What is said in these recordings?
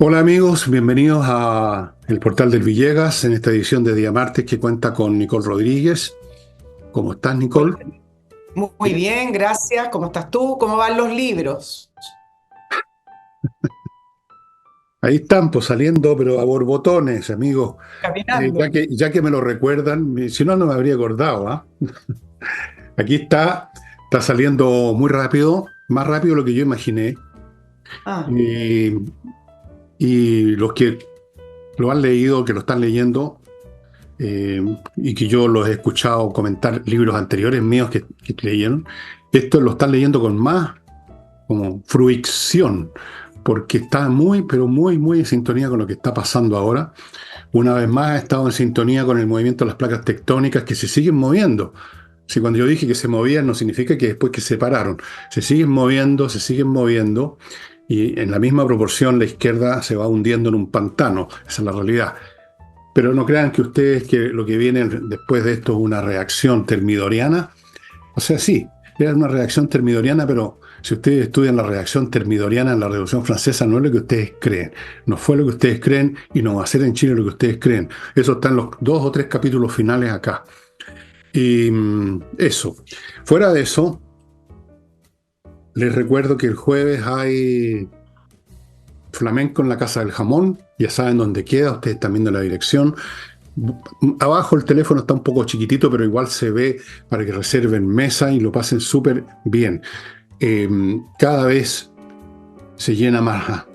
Hola amigos, bienvenidos a el Portal del Villegas en esta edición de Día Martes que cuenta con Nicole Rodríguez. ¿Cómo estás, Nicole? Hola, muy bien, gracias. ¿Cómo estás tú? ¿Cómo van los libros? Ahí están, pues saliendo, pero a borbotones, amigos. Ya Caminando. que, ya que me lo recuerdan, si no, no me habría acordado, ¿ah? Aquí está saliendo muy rápido, más rápido de lo que yo imaginé. Ah, Y, y los que lo han leído, que lo están leyendo, y que yo los he escuchado comentar libros anteriores míos que leyeron, esto lo están leyendo con más como fruición, porque está muy, pero muy, muy en sintonía con lo que está pasando ahora. Una vez más ha estado en sintonía con el movimiento de las placas tectónicas que se siguen moviendo. Si cuando yo dije que se movían no significa que después que se pararon, se siguen moviendo, y en la misma proporción la izquierda se va hundiendo en un pantano. Esa es la realidad. Pero no crean que ustedes que lo que viene después de esto es una reacción termidoriana. O sea, sí, era una reacción termidoriana, pero si ustedes estudian la reacción termidoriana en la Revolución Francesa, no es lo que ustedes creen. No fue lo que ustedes creen y no va a ser en Chile lo que ustedes creen. Eso está en los 2 o 3 capítulos finales acá. Y eso. Fuera de eso, les recuerdo que el jueves hay flamenco en la Casa del Jamón. Ya saben dónde queda, ustedes están viendo la dirección. Abajo el teléfono está un poco chiquitito, pero igual se ve para que reserven mesa y lo pasen súper bien. Eh, Cada vez se llena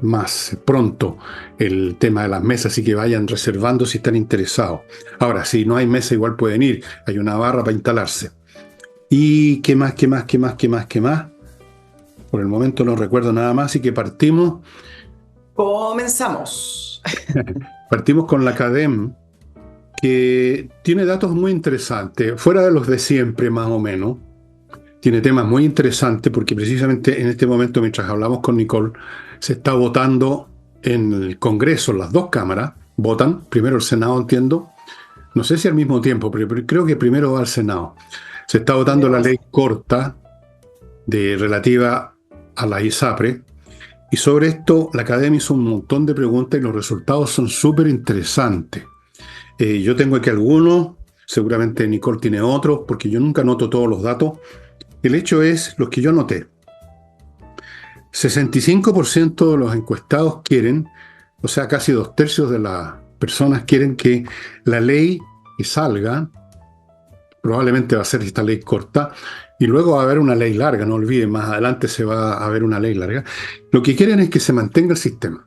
más pronto el tema de las mesas, así que vayan reservando si están interesados. Ahora, si no hay mesa, igual pueden ir. Hay una barra para instalarse. ¿Y qué más, qué más, qué más, qué más, qué más? Por el momento no recuerdo nada más, así que comenzamos. partimos con la Academ, que tiene datos muy interesantes, fuera de los de siempre más o menos. Tiene temas muy interesantes porque precisamente en este momento, mientras hablamos con Nicole, se está votando en el Congreso, las dos cámaras votan, primero el Senado, entiendo, no sé si al mismo tiempo, pero creo que primero va al Senado. Se está votando Primero la vas. ley corta relativa a la ISAPRE, y sobre esto la Academia hizo un montón de preguntas y los resultados son súper interesantes. Yo tengo aquí algunos, seguramente Nicole tiene otros, porque yo nunca anoto todos los datos. El hecho es los que yo anoté. 65% de los encuestados quieren, o sea, casi 2/3 de las personas quieren que la ley que salga, probablemente va a ser esta ley corta, y luego va a haber una ley larga, no olviden, más adelante se va a haber una ley larga. Lo que quieren es que se mantenga el sistema.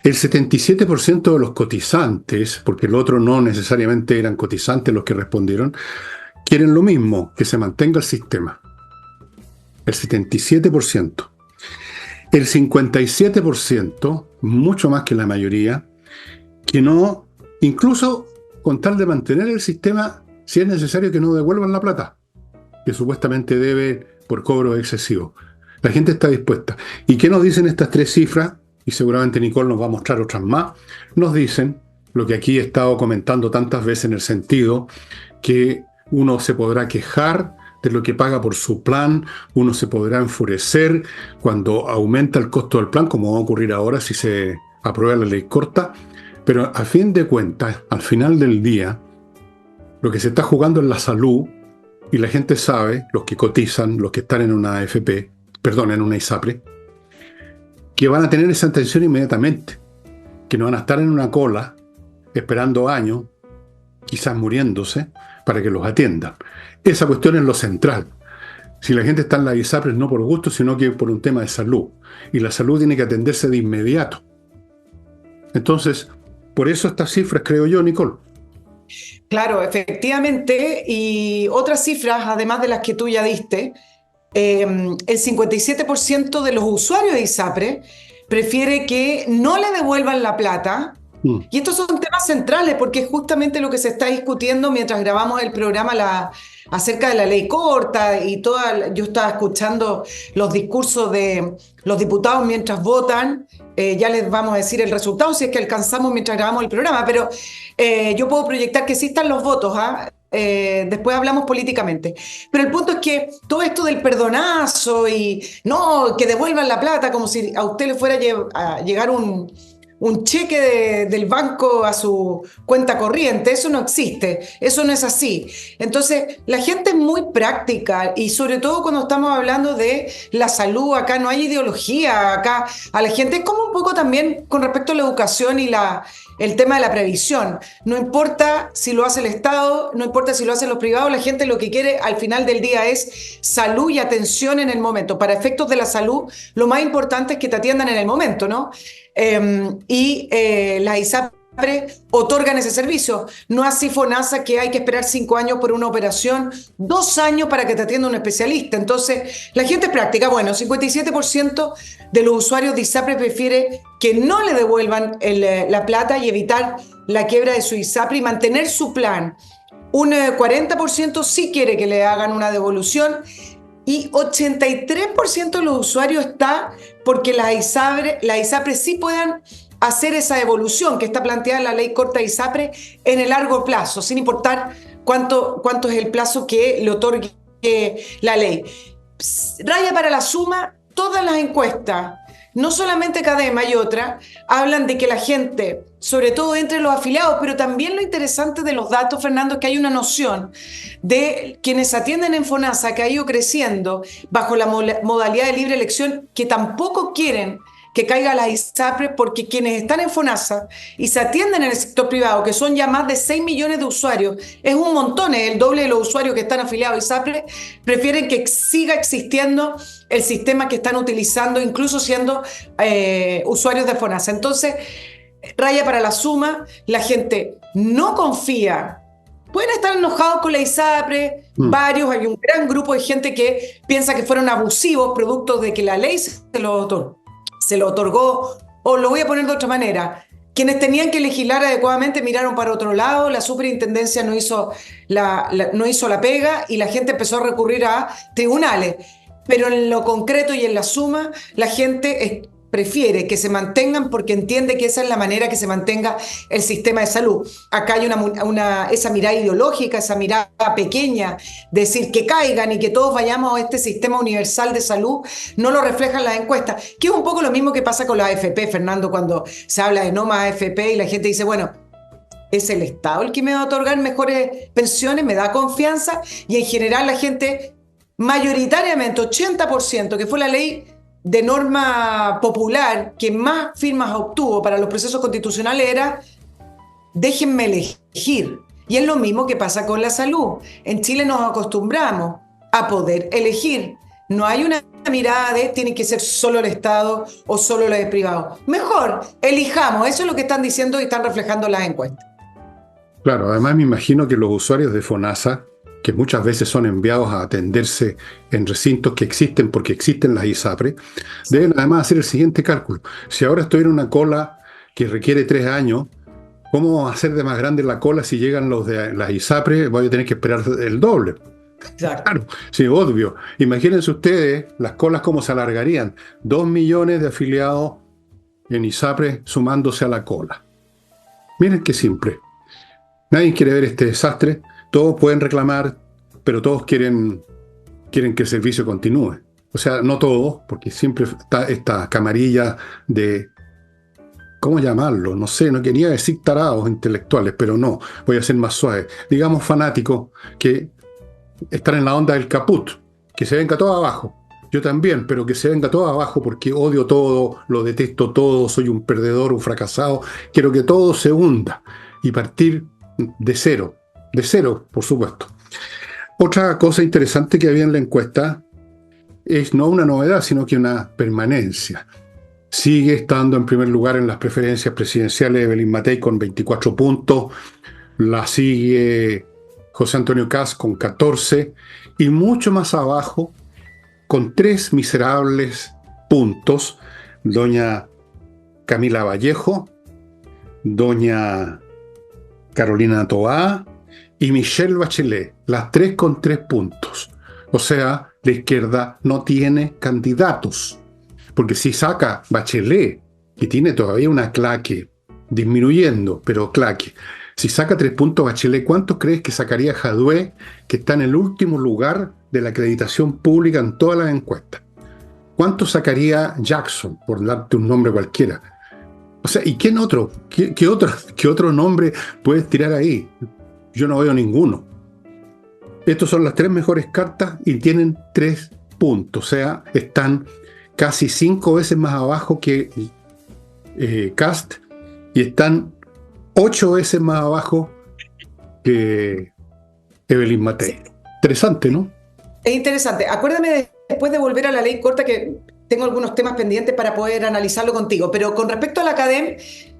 El 77% de los cotizantes, porque el otro no necesariamente eran cotizantes los que respondieron, quieren lo mismo, que se mantenga el sistema. El 77%. El 57%, mucho más que la mayoría, que no, incluso con tal de mantener el sistema, si es necesario que no devuelvan la plata, que supuestamente debe por cobro excesivo. La gente está dispuesta. ¿Y qué nos dicen estas tres cifras? Y seguramente Nicole nos va a mostrar otras más. Nos dicen lo que aquí he estado comentando tantas veces, en el sentido que uno se podrá quejar de lo que paga por su plan, uno se podrá enfurecer cuando aumenta el costo del plan, como va a ocurrir ahora si se aprueba la ley corta, pero a fin de cuentas, al final del día, lo que se está jugando es la salud, y la gente sabe, los que cotizan, los que están en una AFP, perdón, en una ISAPRE, que van a tener esa atención inmediatamente, que no van a estar en una cola esperando años, quizás muriéndose, para que los atiendan. Esa cuestión es lo central. Si la gente está en la ISAPRE no por gusto, sino que por un tema de salud. Y la salud tiene que atenderse de inmediato. Entonces, por eso estas cifras, creo yo, Nicole. Claro, efectivamente. Y otras cifras, además de las que tú ya diste, el 57% de los usuarios de ISAPRE prefiere que no le devuelvan la plata. Mm. Y estos son temas centrales porque es justamente lo que se está discutiendo mientras grabamos el programa acerca de la ley corta y toda. Yo estaba escuchando los discursos de los diputados mientras votan. Ya les vamos a decir el resultado si es que alcanzamos mientras grabamos el programa, pero yo puedo proyectar que sí están los votos, ¿ah? después hablamos políticamente. Pero el punto es que todo esto del perdonazo y no, que devuelvan la plata como si a usted le fuera a llegar un cheque del banco a su cuenta corriente, eso no existe, eso no es así. Entonces, la gente es muy práctica y sobre todo cuando estamos hablando de la salud, acá no hay ideología, acá a la gente es como un poco también con respecto a la educación y el tema de la previsión. No importa si lo hace el Estado, no importa si lo hacen los privados, la gente lo que quiere al final del día es salud y atención en el momento. Para efectos de la salud, lo más importante es que te atiendan en el momento, ¿no? Las ISAPRE otorgan ese servicio. No así FONASA, que hay que esperar 5 años por una operación, 2 años para que te atienda un especialista. Entonces, la gente es práctica. Bueno, 57% de los usuarios de ISAPRE prefiere que no le devuelvan la plata y evitar la quiebra de su ISAPRE y mantener su plan. Un 40% sí quiere que le hagan una devolución y 83% de los usuarios está porque las ISAPRE sí puedan hacer esa evolución que está planteada en la ley corta de ISAPRE en el largo plazo, sin importar cuánto es el plazo que le otorgue la ley. Raya para la suma, todas las encuestas, no solamente Cadema y otra, hablan de que la gente, sobre todo entre los afiliados, pero también lo interesante de los datos, Fernando, es que hay una noción de quienes atienden en FONASA que ha ido creciendo bajo la modalidad de libre elección, que tampoco quieren que caiga la ISAPRE, porque quienes están en FONASA y se atienden en el sector privado, que son ya más de 6 millones de usuarios, es un montón, es el doble de los usuarios que están afiliados a ISAPRE, prefieren que siga existiendo el sistema que están utilizando, incluso siendo usuarios de FONASA. Entonces, raya para la suma, la gente no confía. Pueden estar enojados con la ISAPRE, varios, hay un gran grupo de gente que piensa que fueron abusivos producto de que la ley se lo otorgó, o lo voy a poner de otra manera. Quienes tenían que legislar adecuadamente miraron para otro lado, la superintendencia no hizo la pega y la gente empezó a recurrir a tribunales. Pero en lo concreto y en la suma, la gente prefiere que se mantengan porque entiende que esa es la manera que se mantenga el sistema de salud. Acá hay esa mirada ideológica, esa mirada pequeña, decir que caigan y que todos vayamos a este sistema universal de salud, no lo reflejan las encuestas, que es un poco lo mismo que pasa con la AFP, Fernando, cuando se habla de no más AFP y la gente dice, bueno, es el Estado el que me va a otorgar mejores pensiones, me da confianza, y en general la gente, mayoritariamente, 80%, que fue la ley de norma popular que más firmas obtuvo para los procesos constitucionales, era déjenme elegir. Y es lo mismo que pasa con la salud. En Chile nos acostumbramos a poder elegir. No hay una mirada de tiene que ser solo el Estado o solo los privados. Mejor, elijamos. Eso es lo que están diciendo y están reflejando las encuestas. Claro, además me imagino que los usuarios de FONASA, que muchas veces son enviados a atenderse en recintos que existen porque existen las ISAPRE, deben además hacer el siguiente cálculo. Si ahora estoy en una cola que requiere 3 años, ¿cómo hacer de más grande la cola si llegan los de las ISAPRE? Voy a tener que esperar el doble. Exacto. Claro, sí, obvio. Imagínense ustedes las colas cómo se alargarían. 2 millones de afiliados en ISAPRE sumándose a la cola. Miren qué simple. Nadie quiere ver este desastre. Todos pueden reclamar, pero todos quieren que el servicio continúe. O sea, no todos, porque siempre está esta camarilla de, ¿cómo llamarlo? No sé, no quería decir tarados intelectuales, pero no, voy a ser más suave. Digamos fanáticos que están en la onda del caput, que se venga todo abajo. Yo también, pero que se venga todo abajo porque odio todo, lo detesto todo, soy un perdedor, un fracasado. Quiero que todo se hunda y partir de cero, por supuesto. Otra cosa interesante que había en la encuesta es no una novedad, sino que una permanencia. Sigue estando en primer lugar en las preferencias presidenciales Evelyn Matei con 24 puntos, la sigue José Antonio Kast con 14, y mucho más abajo, con 3 miserables puntos, doña Camila Vallejo, doña Carolina Toá y Michelle Bachelet, las 3 con 3 puntos. O sea, la izquierda no tiene candidatos, porque si saca Bachelet, que tiene todavía una claque, disminuyendo, pero claque, Si saca 3 puntos Bachelet, ¿cuántos crees que sacaría Jadwe, que está en el último lugar de la acreditación pública en todas las encuestas? ¿Cuánto sacaría Jackson, por darte un nombre cualquiera? O sea, ¿y quién otro? ¿Qué otro nombre puedes tirar ahí? Yo no veo ninguno. Estos son las 3 mejores cartas y tienen 3 puntos. O sea, están casi 5 veces más abajo que Kast y están 8 veces más abajo que Evelyn Matei. Interesante, ¿no? Es interesante. Acuérdame después de volver a la ley corta que tengo algunos temas pendientes para poder analizarlo contigo, pero con respecto a la CADEM,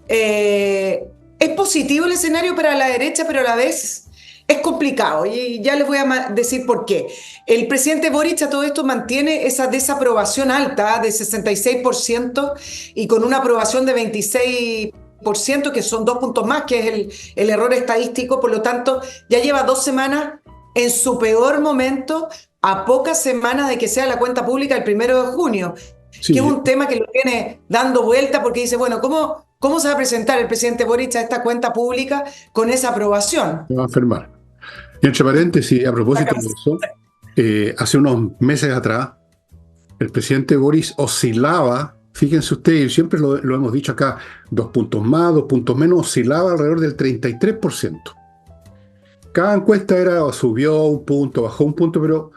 es positivo el escenario para la derecha, pero a la vez es complicado y ya les voy a decir por qué. El presidente Boric a todo esto mantiene esa desaprobación alta de 66% y con una aprobación de 26%, que son 2 puntos más, que es el error estadístico. Por lo tanto, ya lleva 2 semanas en su peor momento, a pocas semanas de que sea la cuenta pública el 1 de junio, sí, que es un tema que lo tiene dando vuelta porque dice, bueno, ¿cómo se va a presentar el presidente Boric a esta cuenta pública con esa aprobación? Se va a enfermar. Y entre paréntesis, a propósito de eso, hace unos meses atrás, el presidente Boric oscilaba, fíjense ustedes, siempre lo hemos dicho acá, 2 puntos más, 2 puntos menos, oscilaba alrededor del 33%. Cada encuesta subió un punto, bajó un punto, pero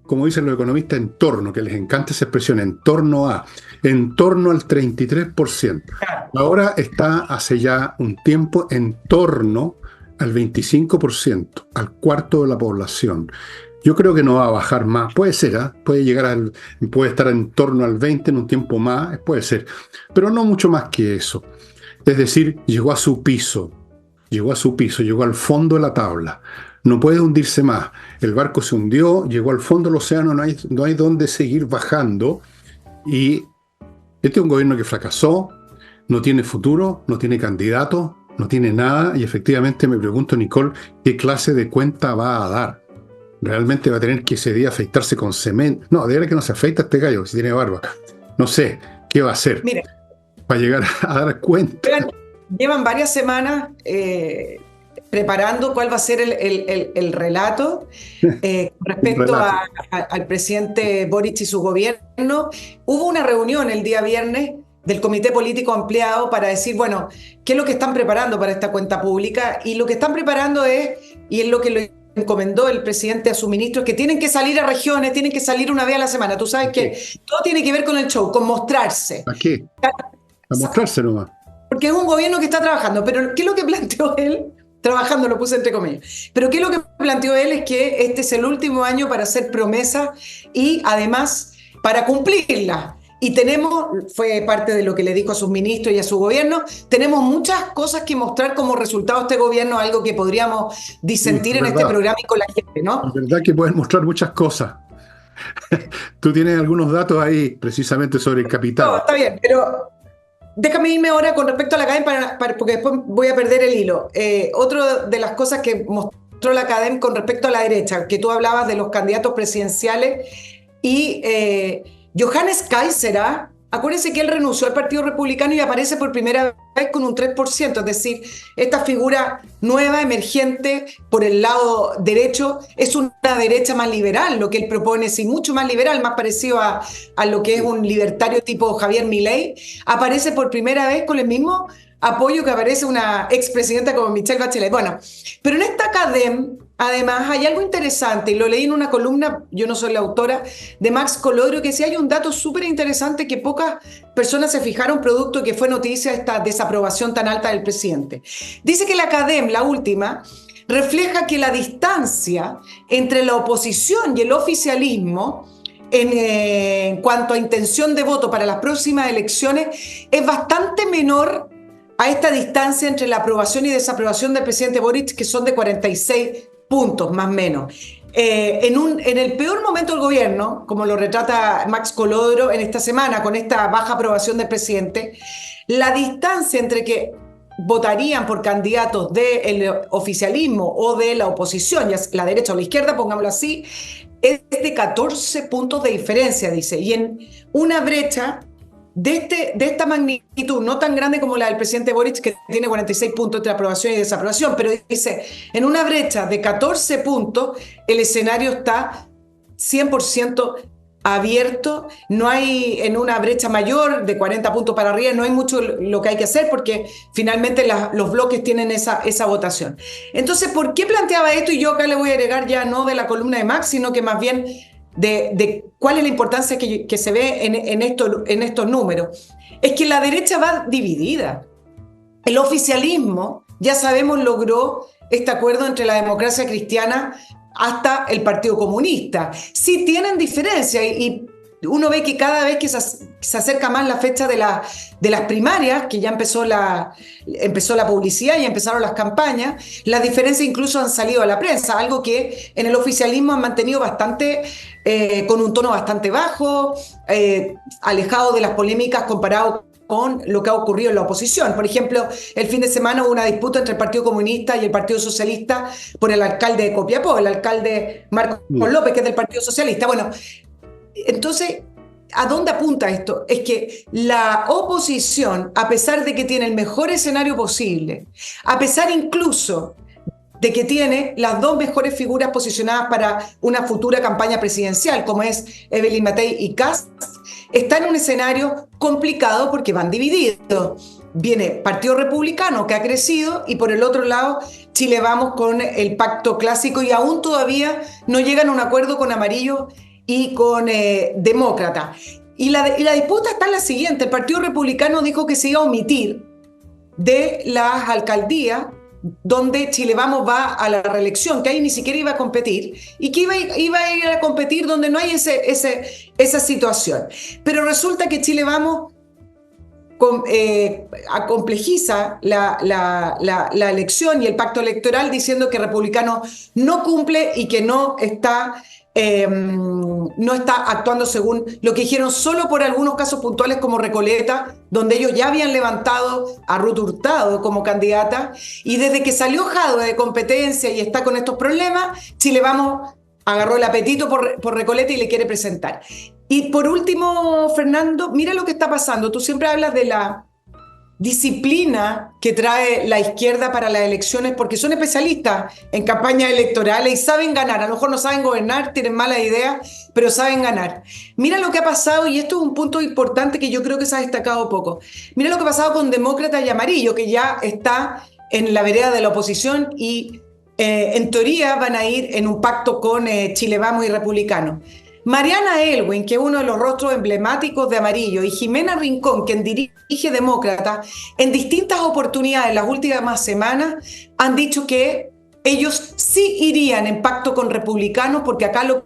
como dicen los economistas, en torno, que les encanta esa expresión, en torno al 33%. Ahora está hace ya un tiempo en torno al 25%, al cuarto de la población. Yo creo que no va a bajar más. Puede ser, puede estar en torno al 20% en un tiempo más, puede ser, pero no mucho más que eso. Es decir, llegó a su piso, llegó al fondo de la tabla. No puede hundirse más. El barco se hundió, llegó al fondo del océano, no hay dónde seguir bajando. Y este es un gobierno que fracasó, no tiene futuro, no tiene candidato, no tiene nada. Y efectivamente me pregunto, Nicole, ¿qué clase de cuenta va a dar? ¿Realmente va a tener que ese día afeitarse con cemento? No, de verdad que no se afeita este gallo, si tiene barba. No sé, ¿qué va a hacer? Mire, para llegar a dar cuenta. Llevan varias semanas preparando cuál va a ser el relato respecto al presidente Boric y su gobierno. Hubo una reunión el día viernes del Comité Político Ampliado para decir, bueno, qué es lo que están preparando para esta cuenta pública, y lo que están preparando y es lo que lo encomendó el presidente a sus ministros, que tienen que salir a regiones, tienen que salir una vez a la semana. Tú sabes que todo tiene que ver con el show, con mostrarse. ¿A qué? A mostrarse nomás. Porque es un gobierno que está trabajando, pero ¿qué es lo que planteó él? Trabajando, lo puse entre comillas. Pero ¿qué es lo que planteó él? Es que este es el último año para hacer promesas y además para cumplirlas. Y fue parte de lo que le dijo a sus ministros y a su gobierno, tenemos muchas cosas que mostrar como resultado de este gobierno, algo que podríamos disentir en este programa y con la gente, ¿no? Es verdad que pueden mostrar muchas cosas. Tú tienes algunos datos ahí precisamente sobre el capital. No, está bien, pero déjame irme ahora con respecto a la CADEM porque después voy a perder el hilo. Otra de las cosas que mostró la CADEM con respecto a la derecha, que tú hablabas de los candidatos presidenciales y Johannes Kaiser, acuérdense que él renunció al Partido Republicano y aparece por primera vez con un 3%, es decir, esta figura nueva, emergente por el lado derecho, es una derecha más liberal, lo que él propone, sí, mucho más liberal, más parecido a lo que es un libertario tipo Javier Milei, aparece por primera vez con el mismo apoyo que aparece una expresidenta como Michelle Bachelet. Bueno, pero en esta CADEM, además, hay algo interesante, y lo leí en una columna, yo no soy la autora, de Max Colodro, que decía, hay un dato súper interesante que pocas personas se fijaron, producto que fue noticia esta desaprobación tan alta del presidente. Dice que la CADEM, la última, refleja que la distancia entre la oposición y el oficialismo en cuanto a intención de voto para las próximas elecciones es bastante menor a esta distancia entre la aprobación y desaprobación del presidente Boric, que son de 46 puntos, más o menos. En el peor momento del gobierno, como lo retrata Max Colodro en esta semana, con esta baja aprobación del presidente, la distancia entre que votarían por candidatos del oficialismo o de la oposición, ya la derecha o la izquierda, pongámoslo así, es de 14 puntos de diferencia, dice, y en una brecha de esta magnitud, no tan grande como la del presidente Boric, que tiene 46 puntos entre aprobación y desaprobación, pero dice, en una brecha de 14 puntos, el escenario está 100% abierto, no hay en una brecha mayor de 40 puntos para arriba, no hay mucho lo que hay que hacer porque finalmente los bloques tienen esa votación. Entonces, ¿por qué planteaba esto? Y yo acá le voy a agregar ya no de la columna de Max, sino que más bien de cuál es la importancia que se ve en estos números. Es que la derecha va dividida. El oficialismo, ya sabemos, logró este acuerdo entre la democracia cristiana hasta el Partido Comunista. Sí tienen diferencia y uno ve que cada vez que se acerca más la fecha de las primarias, que ya empezó la publicidad y empezaron las campañas, las diferencias incluso han salido a la prensa, algo que en el oficialismo han mantenido bastante, con un tono bastante bajo, alejado de las polémicas comparado con lo que ha ocurrido en la oposición. Por ejemplo, el fin de semana hubo una disputa entre el Partido Comunista y el Partido Socialista por el alcalde de Copiapó, el alcalde Marcos López, que es del Partido Socialista. Bueno, entonces, ¿a dónde apunta esto? Es que la oposición, a pesar de que tiene el mejor escenario posible, a pesar incluso de que tiene las dos mejores figuras posicionadas para una futura campaña presidencial, como es Evelyn Matei y Kast, está en un escenario complicado porque van divididos. Viene Partido Republicano, que ha crecido, y por el otro lado, Chile Vamos con el pacto clásico, y aún todavía no llegan a un acuerdo con Amarillo y con Demócrata. Y la disputa está en la siguiente. El Partido Republicano dijo que se iba a omitir de las alcaldías donde Chile Vamos va a la reelección, que ahí ni siquiera iba a competir, y que iba a ir a competir donde no hay esa situación. Pero resulta que Chile Vamos complejiza la elección y el pacto electoral diciendo que Republicano no cumple y que no está actuando según lo que dijeron, solo por algunos casos puntuales como Recoleta, donde ellos ya habían levantado a Ruth Hurtado como candidata, y desde que salió Jadwe de competencia y está con estos problemas, Chile Vamos agarró el apetito por Recoleta y le quiere presentar. Y por último, Fernando, mira lo que está pasando. Tú siempre hablas de la disciplina que trae la izquierda para las elecciones, porque son especialistas en campañas electorales y saben ganar. A lo mejor no saben gobernar, tienen malas ideas, pero saben ganar. Mira lo que ha pasado, y esto es un punto importante que yo creo que se ha destacado poco. Mira lo que ha pasado con Demócrata y Amarillo, que ya está en la vereda de la oposición y en teoría van a ir en un pacto con Chile Vamos y Republicano. Mariana Elwin, que es uno de los rostros emblemáticos de Amarillo, y Jimena Rincón, quien dirige Demócrata, en distintas oportunidades en las últimas semanas han dicho que ellos sí irían en pacto con republicanos, porque acá lo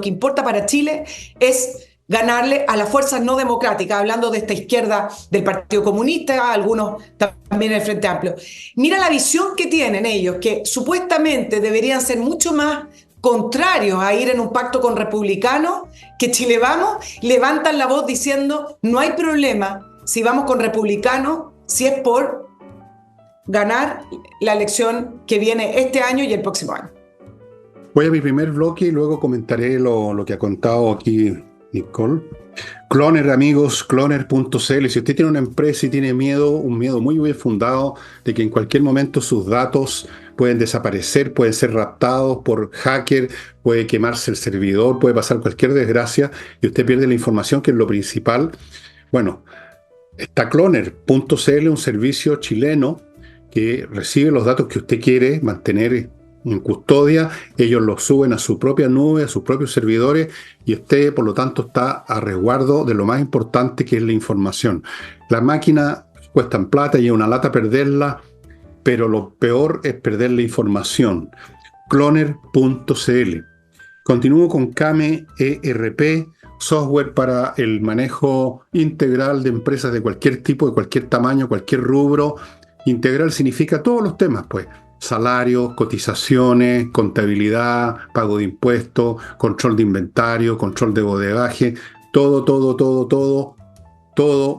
que importa para Chile es ganarle a las fuerzas no democráticas, hablando de esta izquierda del Partido Comunista, algunos también del Frente Amplio. Mira la visión que tienen ellos, que supuestamente deberían ser mucho más contrarios a ir en un pacto con republicanos, que Chile Vamos levantan la voz diciendo no hay problema si vamos con republicanos, si es por ganar la elección que viene este año y el próximo año. Voy a mi primer bloque y luego comentaré lo que ha contado aquí Nicole. Cloner, amigos, cloner.cl. Si usted tiene una empresa y tiene miedo, un miedo muy bien fundado de que en cualquier momento sus datos pueden desaparecer, pueden ser raptados por hacker, puede quemarse el servidor, puede pasar cualquier desgracia y usted pierde la información, que es lo principal. Bueno, está Cloner.cl, un servicio chileno que recibe los datos que usted quiere mantener en custodia. Ellos los suben a su propia nube, a sus propios servidores, y usted, por lo tanto, está a resguardo de lo más importante, que es la información. Las máquinas cuestan plata y es una lata perderla, pero lo peor es perder la información. Cloner.cl. Continúo con Kame ERP, software para el manejo integral de empresas de cualquier tipo, de cualquier tamaño, cualquier rubro. Integral significa todos los temas, pues. Salarios, cotizaciones, contabilidad, pago de impuestos, control de inventario, control de bodegaje, todo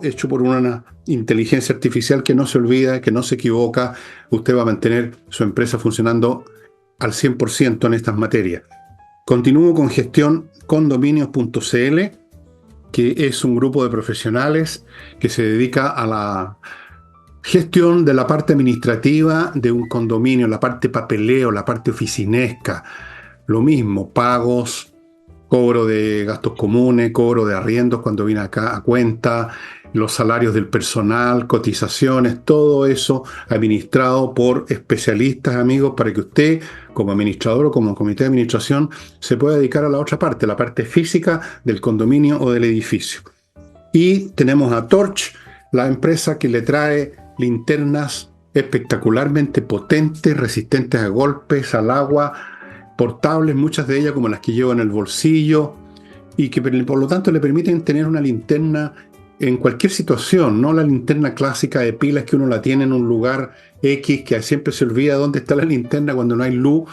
hecho por una inteligencia artificial que no se olvida, que no se equivoca. Usted va a mantener su empresa funcionando al 100% en estas materias. Continúo con gestión condominios.cl. que es un grupo de profesionales que se dedica a la gestión de la parte administrativa de un condominio, la parte papeleo, la parte oficinesca. Lo mismo, pagos, cobro de gastos comunes, cobro de arriendos cuando viene acá a cuenta, los salarios del personal, cotizaciones, todo eso administrado por especialistas, amigos, para que usted, como administrador o como comité de administración, se pueda dedicar a la otra parte, la parte física del condominio o del edificio. Y tenemos a Torch, la empresa que le trae linternas espectacularmente potentes, resistentes a golpes, al agua, portables, muchas de ellas como las que llevo en el bolsillo, y que por lo tanto le permiten tener una linterna en cualquier situación, no la linterna clásica de pilas que uno la tiene en un lugar X, que siempre se olvida dónde está la linterna cuando no hay luz,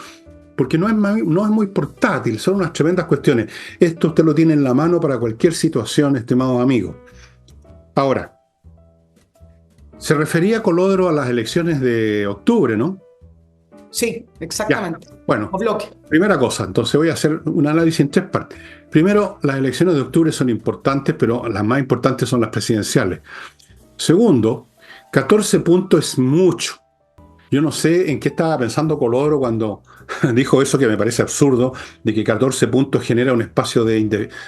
porque no es muy portátil, son unas tremendas cuestiones. Esto usted lo tiene en la mano para cualquier situación, estimados amigos. Ahora, se refería Colodro a las elecciones de octubre, ¿no? Sí, exactamente. Ya. Bueno, O bloque. primera cosa, entonces voy a hacer un análisis en 3 partes. Primero, las elecciones de octubre son importantes, pero las más importantes son las presidenciales. Segundo, 14 puntos es mucho. Yo no sé en qué estaba pensando Colodro cuando dijo eso, que me parece absurdo, de que 14 puntos genera un espacio de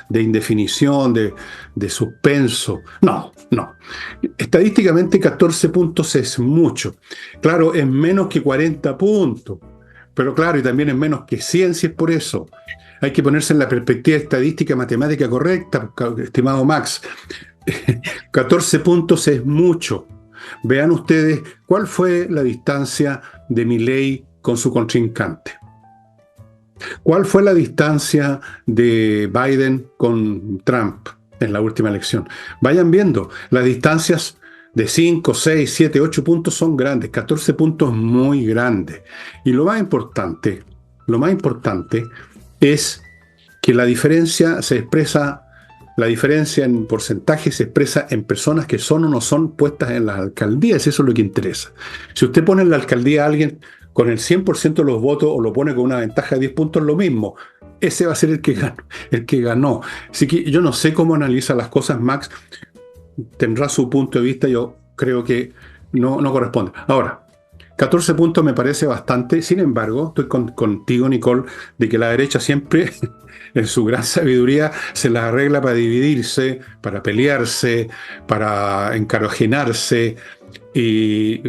indefinición, de suspenso. No. Estadísticamente 14 puntos es mucho. Claro, es menos que 40 puntos. Pero claro, y también es menos que 100 si es por eso. Hay que ponerse en la perspectiva estadística matemática correcta, estimado Max. 14 puntos es mucho. Vean ustedes cuál fue la distancia de Milei con su contrincante. ¿Cuál fue la distancia de Biden con Trump en la última elección? Vayan viendo, las distancias de 5, 6, 7, 8 puntos son grandes, 14 puntos muy grandes. Y lo más importante es que la diferencia en porcentaje se expresa en personas que son o no son puestas en las alcaldías. Eso es lo que interesa. Si usted pone en la alcaldía a alguien con el 100% de los votos o lo pone con una ventaja de 10 puntos, lo mismo. Ese va a ser el que ganó. Así que yo no sé cómo analiza las cosas Max. Tendrá su punto de vista, yo creo que no corresponde. Ahora, 14 puntos me parece bastante. Sin embargo, estoy contigo, Nicole, de que la derecha siempre en su gran sabiduría se las arregla para dividirse, para pelearse, para encarojenarse. Y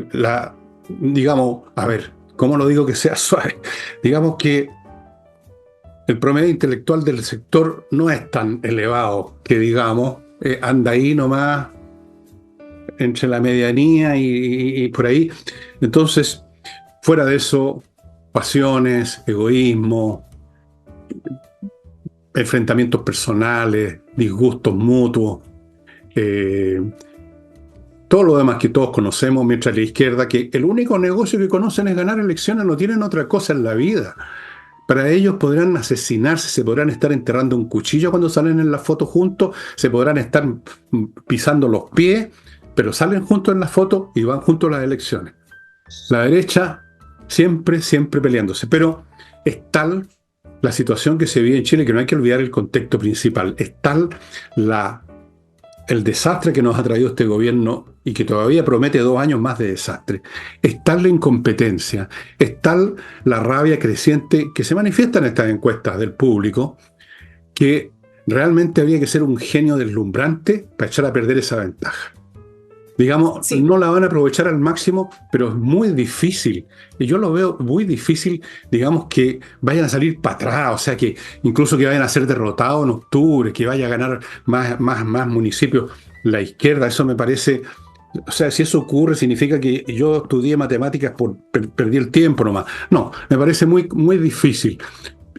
digamos, a ver, ¿cómo lo digo que sea suave? Digamos que el promedio intelectual del sector no es tan elevado que digamos, anda ahí nomás entre la medianía y por ahí. Entonces, fuera de eso, pasiones, egoísmo, enfrentamientos personales, disgustos mutuos, todo lo demás que todos conocemos, mientras la izquierda, que el único negocio que conocen es ganar elecciones, no tienen otra cosa en la vida. Para ellos podrán asesinarse, se podrán estar enterrando un cuchillo cuando salen en la foto juntos, se podrán estar pisando los pies, pero salen juntos en la foto y van juntos a las elecciones. La derecha siempre peleándose, pero es tal la situación que se vive en Chile que no hay que olvidar el contexto principal. Es tal el desastre que nos ha traído este gobierno y que todavía promete 2 años más de desastre. Es tal la incompetencia, es tal la rabia creciente que se manifiesta en estas encuestas del público, que realmente habría que ser un genio deslumbrante para echar a perder esa ventaja. Digamos, sí, no la van a aprovechar al máximo, pero es muy difícil. Y yo lo veo muy difícil, digamos, que vayan a salir para atrás, o sea, que incluso que vayan a ser derrotados en octubre, que vaya a ganar más municipios la izquierda. Eso me parece, o sea, si eso ocurre, significa que yo estudié matemáticas perdí el tiempo nomás. No, me parece muy difícil.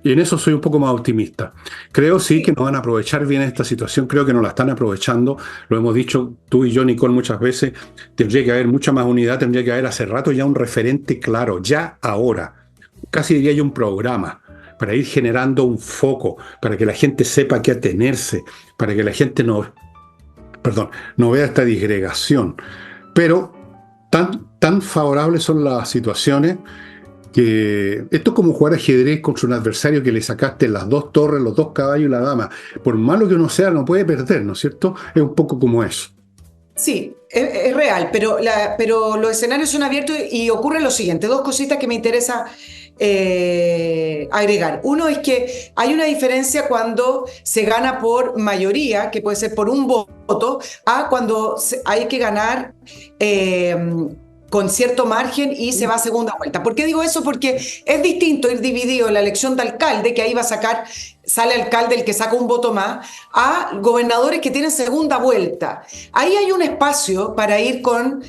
Y en eso soy un poco más optimista. Creo sí que no van a aprovechar bien esta situación, creo que no la están aprovechando. Lo hemos dicho tú y yo, Nicole, muchas veces. Tendría que haber mucha más unidad, tendría que haber hace rato ya un referente claro, ya ahora. Casi diría yo un programa, para ir generando un foco, para que la gente sepa a qué atenerse, para que la gente no vea esta disgregación. Pero tan favorables son las situaciones que esto es como jugar ajedrez contra un adversario que le sacaste las dos torres, los dos caballos y la dama. Por malo que uno sea, no puede perder, ¿no es cierto? Es un poco como eso. Sí, es real, pero los escenarios son abiertos y ocurre lo siguiente, dos cositas que me interesa agregar. Uno es que hay una diferencia cuando se gana por mayoría, que puede ser por un voto, a cuando hay que ganar con cierto margen y se va a segunda vuelta. ¿Por qué digo eso? Porque es distinto ir dividido en la elección de alcalde, que ahí va a sale alcalde el que saca un voto más, a gobernadores que tienen segunda vuelta. Ahí hay un espacio para ir con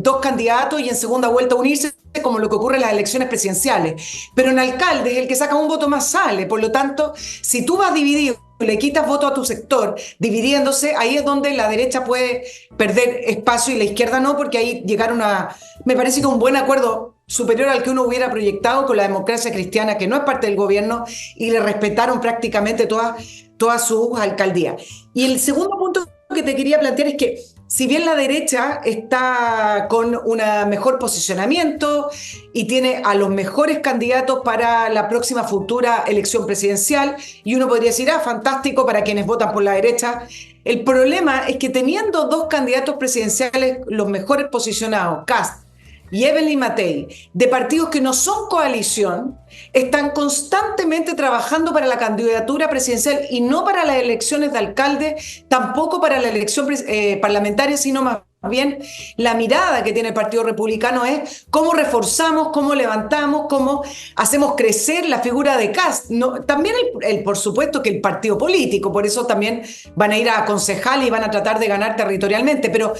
dos candidatos y en segunda vuelta unirse, como lo que ocurre en las elecciones presidenciales. Pero en alcaldes el que saca un voto más sale. Por lo tanto, si tú vas dividido y le quitas voto a tu sector, dividiéndose, ahí es donde la derecha puede perder espacio y la izquierda no, porque ahí llegaron me parece que un buen acuerdo superior al que uno hubiera proyectado con la democracia cristiana, que no es parte del gobierno, y le respetaron prácticamente todas sus alcaldías. Y el segundo punto que te quería plantear es que si bien la derecha está con un mejor posicionamiento y tiene a los mejores candidatos para la próxima futura elección presidencial, y uno podría decir, fantástico para quienes votan por la derecha, el problema es que teniendo dos candidatos presidenciales los mejores posicionados, Kast y Evelyn Matei, de partidos que no son coalición, están constantemente trabajando para la candidatura presidencial y no para las elecciones de alcalde, tampoco para la elección parlamentaria, sino más bien la mirada que tiene el Partido Republicano es cómo reforzamos, cómo levantamos, cómo hacemos crecer la figura de Kast. No, también por supuesto que el partido político, por eso también van a ir a concejal y van a tratar de ganar territorialmente, pero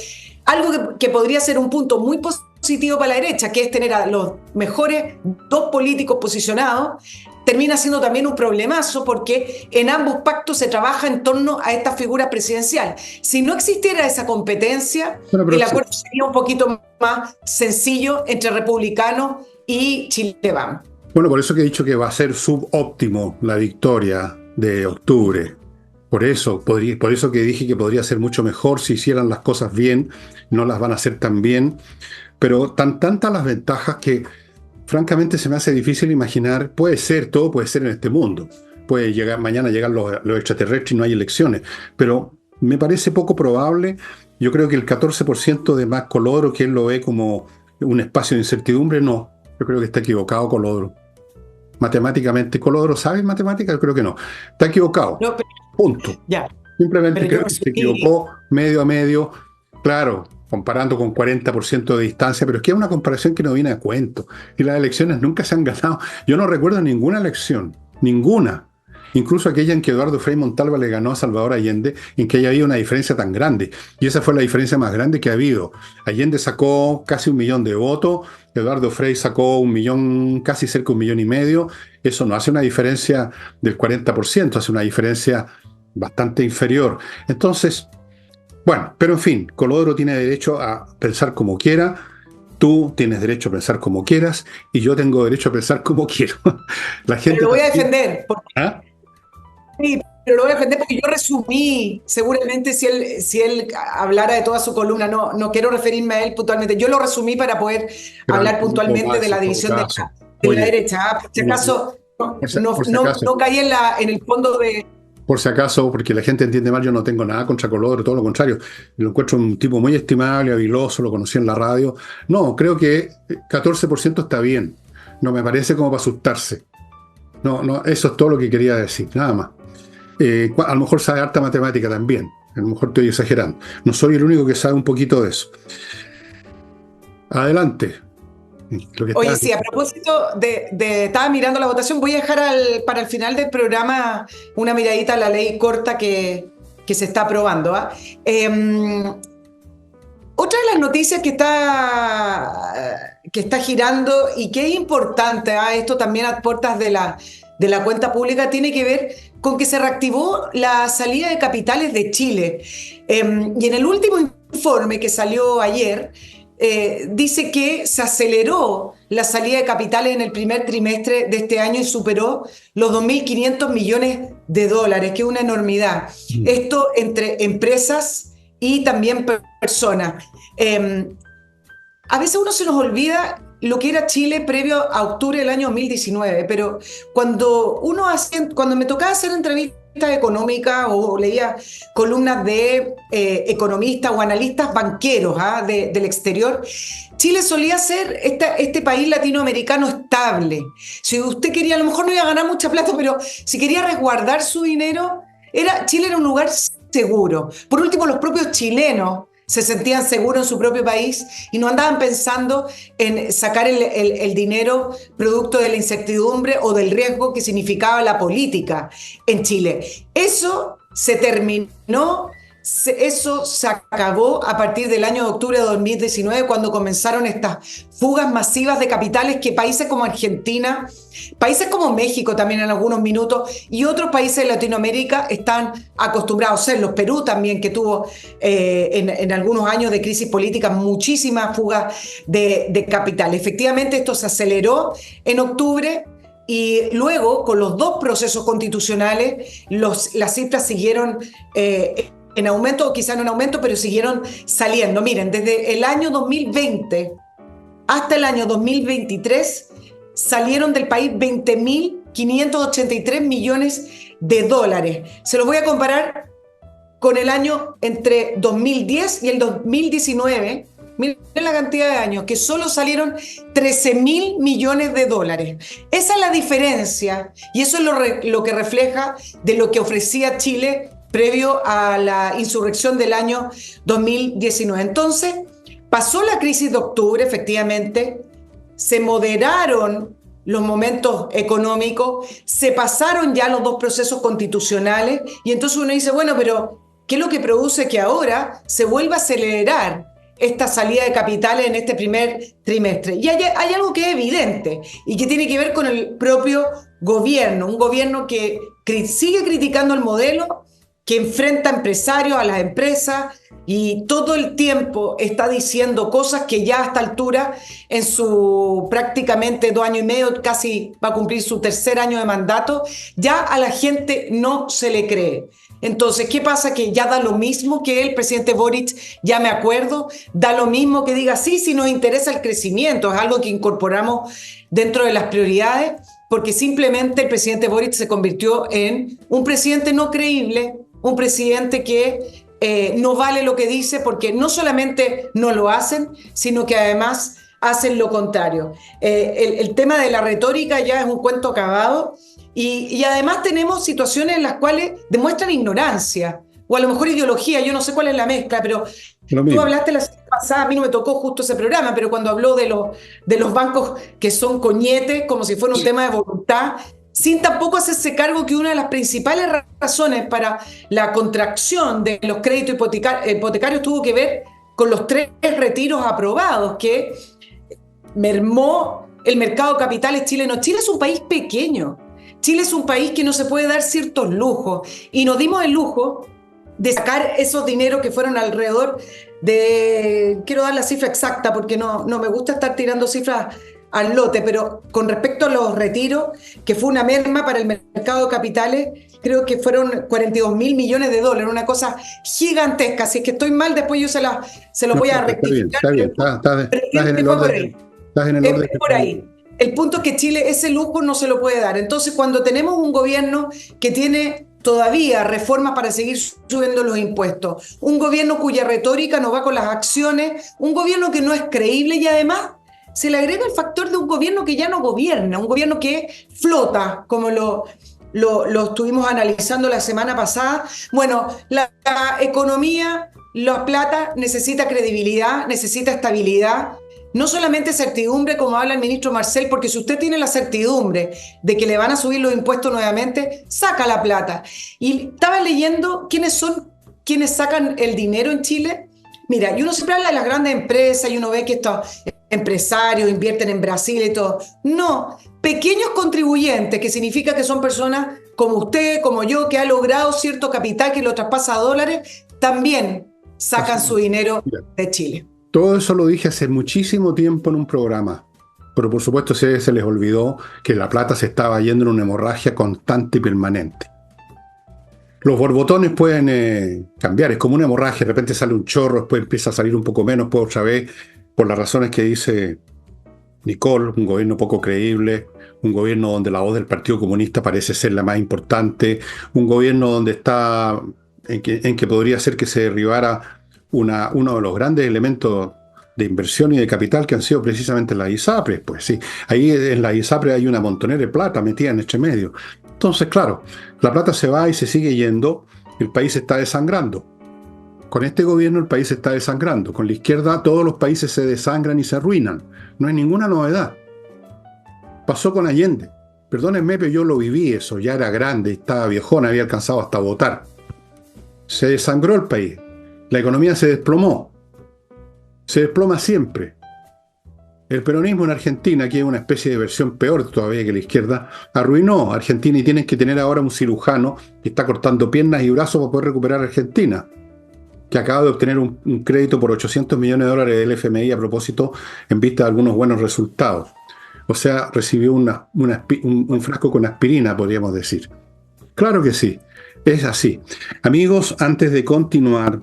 algo que podría ser un punto muy positivo para la derecha, que es tener a los mejores dos políticos posicionados, termina siendo también un problemazo porque en ambos pactos se trabaja en torno a esta figura presidencial. Si no existiera esa competencia, el acuerdo sería un poquito más sencillo entre republicanos y Chile Vamos. Bueno, por eso que he dicho que va a ser subóptimo la victoria de octubre. Por eso que dije que podría ser mucho mejor si hicieran las cosas bien, no las van a hacer tan bien, pero tantas las ventajas que francamente se me hace difícil imaginar. Todo puede ser en este mundo. Mañana llegan los extraterrestres y no hay elecciones, pero me parece poco probable. Yo creo que el 14% de más Colodro, que él lo ve como un espacio de incertidumbre, no. Yo creo que está equivocado Colodro. Matemáticamente, ¿Colodro sabe matemáticas? Yo creo que no. Está equivocado. No, Punto. Ya. Simplemente creo que se equivocó medio a medio. Claro, comparando con 40% de distancia, pero es que es una comparación que no viene a cuento. Y las elecciones nunca se han ganado. Yo no recuerdo ninguna elección, ninguna. Incluso aquella en que Eduardo Frei Montalva le ganó a Salvador Allende, en que había una diferencia tan grande. Y esa fue la diferencia más grande que ha habido. Allende sacó casi 1 millón de votos, Eduardo Frei sacó 1 millón, casi cerca de 1,5 millones. Eso no hace una diferencia del 40%, hace una diferencia bastante inferior. Entonces, bueno, pero en fin, Colodro tiene derecho a pensar como quiera, tú tienes derecho a pensar como quieras, y yo tengo derecho a pensar como quiero. La gente pero lo voy a defender. ¿Ah? Sí, pero lo voy a defender porque yo resumí, seguramente si él hablara de toda su columna, no quiero referirme a él puntualmente, yo lo resumí para poder hablar puntualmente de la división de la derecha. Por si acaso, no caí en el fondo de... Por si acaso, porque la gente entiende mal, yo no tengo nada contra Colodro, todo lo contrario. Lo encuentro un tipo muy estimable, habiloso, lo conocí en la radio. No, creo que 14% está bien. No me parece como para asustarse. No, eso es todo lo que quería decir, nada más. A lo mejor sabe harta matemática también. A lo mejor estoy exagerando. No soy el único que sabe un poquito de eso. Adelante. Oye, sí, a propósito estaba mirando la votación, voy a dejar para el final del programa una miradita a la ley corta que se está aprobando. Otra de las noticias que está girando y que es importante, esto también a puertas de la cuenta pública, tiene que ver con que se reactivó la salida de capitales de Chile. Y en el último informe que salió ayer, dice que se aceleró la salida de capitales en el primer trimestre de este año y superó los 2.500 millones de dólares, que es una enormidad. Esto entre empresas y también personas. A veces uno se nos olvida lo que era Chile previo a octubre del año 2019, pero cuando me tocaba hacer entrevistas económicas o leía columnas de economistas o analistas banqueros del exterior, Chile solía ser este país latinoamericano estable. Si usted quería, a lo mejor no iba a ganar mucha plata, pero si quería resguardar su dinero, Chile era un lugar seguro. Por último, los propios chilenos se sentían seguros en su propio país y no andaban pensando en sacar el dinero producto de la incertidumbre o del riesgo que significaba la política en Chile. Eso se terminó, eso se acabó a partir del año de octubre de 2019, cuando comenzaron estas fugas masivas de capitales que países como Argentina, países como México también en algunos minutos y otros países de Latinoamérica están acostumbrados a serlos. Perú también, que tuvo en algunos años de crisis política muchísimas fugas de capital. Efectivamente, esto se aceleró en octubre. Y luego, con los dos procesos constitucionales, las cifras siguieron en aumento, o quizá no en aumento, pero siguieron saliendo. Miren, desde el año 2020 hasta el año 2023 salieron del país 20.583 millones de dólares. Se los voy a comparar con el año entre 2010 y el 2019. Miren la cantidad de años, que solo salieron 13.000 millones de dólares. Esa es la diferencia y eso es lo que refleja de lo que ofrecía Chile previo a la insurrección del año 2019. Entonces, pasó la crisis de octubre, efectivamente, se moderaron los momentos económicos, se pasaron ya los dos procesos constitucionales y entonces uno dice, bueno, pero ¿qué es lo que produce que ahora se vuelva a acelerar esta salida de capitales en este primer trimestre? Y hay algo que es evidente y que tiene que ver con el propio gobierno, un gobierno que sigue criticando el modelo, que enfrenta a empresarios, a las empresas, y todo el tiempo está diciendo cosas que ya a esta altura, en su prácticamente 2 años y medio, casi va a cumplir su 3er año de mandato, ya a la gente no se le cree. Entonces, ¿qué pasa? Que ya da lo mismo que el presidente Boric, ya me acuerdo, da lo mismo que diga, sí, si nos interesa el crecimiento, es algo que incorporamos dentro de las prioridades, porque simplemente el presidente Boric se convirtió en un presidente no creíble, un presidente que no vale lo que dice, porque no solamente no lo hacen, sino que además hacen lo contrario. El tema de la retórica ya es un cuento acabado y además tenemos situaciones en las cuales demuestran ignorancia o a lo mejor ideología, yo no sé cuál es la mezcla, pero tú hablaste la semana pasada, a mí no me tocó justo ese programa, pero cuando habló de los bancos que son coñetes, como si fuera un tema de voluntad, sin tampoco hacerse cargo que una de las principales razones para la contracción de los créditos hipotecarios tuvo que ver con los 3 retiros aprobados, que mermó el mercado de capitales chileno. Chile es un país pequeño, Chile es un país que no se puede dar ciertos lujos, y nos dimos el lujo de sacar esos dineros que fueron alrededor de, quiero dar la cifra exacta porque no me gusta estar tirando cifras al lote, pero con respecto a los retiros, que fue una merma para el mercado de capitales, creo que fueron 42.000 millones de dólares, una cosa gigantesca. Si es que estoy mal, después yo se lo voy a rectificar. Está bien, estás en el orden. Estás en el orden. Por ahí. El punto es que Chile ese lujo no se lo puede dar. Entonces, cuando tenemos un gobierno que tiene todavía reformas para seguir subiendo los impuestos, un gobierno cuya retórica no va con las acciones, un gobierno que no es creíble y además se le agrega el factor de un gobierno que ya no gobierna, un gobierno que flota, como lo estuvimos analizando la semana pasada. Bueno, la economía, la plata necesita credibilidad, necesita estabilidad, no solamente certidumbre, como habla el ministro Marcel, porque si usted tiene la certidumbre de que le van a subir los impuestos nuevamente, saca la plata. Y estaba leyendo quiénes son quienes sacan el dinero en Chile. Mira, y uno siempre habla de las grandes empresas y uno ve que estos empresarios invierten en Brasil y todo. No, pequeños contribuyentes, que significa que son personas como usted, como yo, que ha logrado cierto capital que lo traspasa a dólares, también sacan su dinero de Chile. Todo eso lo dije hace muchísimo tiempo en un programa, pero por supuesto se les olvidó que la plata se estaba yendo en una hemorragia constante y permanente. Los borbotones pueden cambiar, es como una hemorragia, de repente sale un chorro, después empieza a salir un poco menos, después otra vez, por las razones que dice Nicole, un gobierno poco creíble, un gobierno donde la voz del Partido Comunista parece ser la más importante, un gobierno donde está, en que podría ser que se derribara uno de los grandes elementos de inversión y de capital que han sido precisamente las ISAPRES. Pues sí, ahí en las ISAPRES hay una montonera de plata metida en este medio. Entonces, claro, la plata se va y se sigue yendo, el país se está desangrando. Con este gobierno el país se está desangrando. Con la izquierda todos los países se desangran y se arruinan. No hay ninguna novedad. Pasó con Allende. Perdónenme, pero yo lo viví eso. Ya era grande, estaba viejón, había alcanzado hasta votar. Se desangró el país. La economía se desplomó. Se desploma siempre. El peronismo en Argentina, que es una especie de versión peor todavía que la izquierda, arruinó a Argentina y tienen que tener ahora un cirujano que está cortando piernas y brazos para poder recuperar a Argentina, que acaba de obtener un crédito por $800 millones del FMI a propósito en vista de algunos buenos resultados. O sea, recibió un frasco con aspirina, podríamos decir. Claro que sí, es así. Amigos, antes de continuar,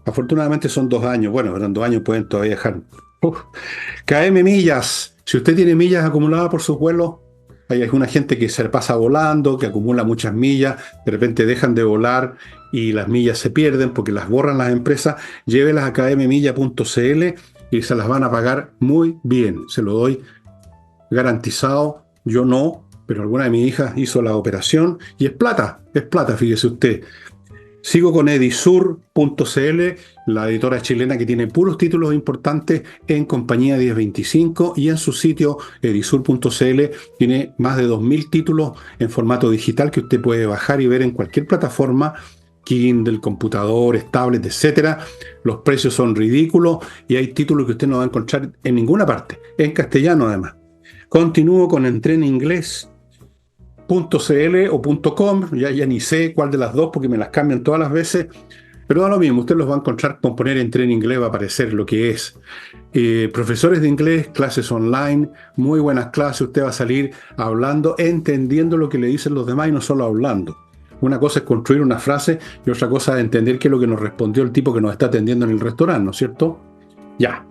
afortunadamente son 2 años. Bueno, pero en 2 años pueden todavía dejar. KM Millas. Si usted tiene millas acumuladas por sus vuelos, hay alguna gente que se pasa volando, que acumula muchas millas, de repente dejan de volar y las millas se pierden porque las borran las empresas. Llévelas a kmmilla.cl y se las van a pagar muy bien. Se lo doy garantizado. Yo no, pero alguna de mis hijas hizo la operación y es plata, fíjese usted. Sigo con edisur.cl, la editora chilena que tiene puros títulos importantes en compañía 1025, y en su sitio edisur.cl tiene más de 2.000 títulos en formato digital que usted puede bajar y ver en cualquier plataforma, Kindle, computadores, tablets, etcétera. Los precios son ridículos y hay títulos que usted no va a encontrar en ninguna parte, en castellano además. Continúo con entreninglés.cl o .com, ya ni sé cuál de las dos porque me las cambian todas las veces, pero da lo mismo, usted los va a encontrar con poner Entren Inglés, va a aparecer lo que es. Profesores de inglés, clases online, muy buenas clases, usted va a salir hablando, entendiendo lo que le dicen los demás y no solo hablando. Una cosa es construir una frase y otra cosa es entender qué es lo que nos respondió el tipo que nos está atendiendo en el restaurante, ¿no es cierto? Ya.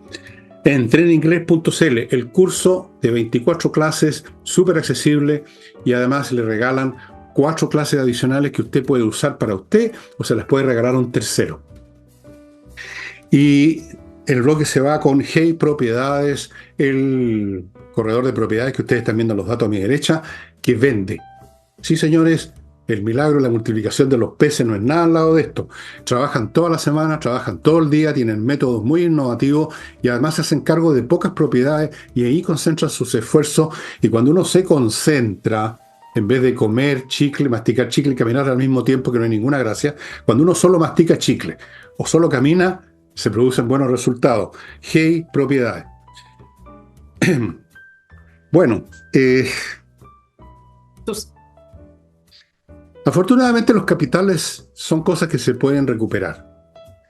Entreninglés.cl, el curso de 24 clases, súper accesible, y además le regalan 4 clases adicionales que usted puede usar para usted o se las puede regalar a un tercero. Y el bloque se va con Hey Propiedades, el corredor de propiedades que ustedes están viendo los datos a mi derecha, que vende. Sí, señores, el milagro y la multiplicación de los peces no es nada al lado de esto. Trabajan toda la semana, trabajan todo el día, tienen métodos muy innovativos y además se hacen cargo de pocas propiedades y ahí concentran sus esfuerzos. Y cuando uno se concentra, en vez de comer chicle, masticar chicle y caminar al mismo tiempo, que no hay ninguna gracia, cuando uno solo mastica chicle o solo camina, se producen buenos resultados. Hey Propiedades. Bueno, afortunadamente los capitales son cosas que se pueden recuperar.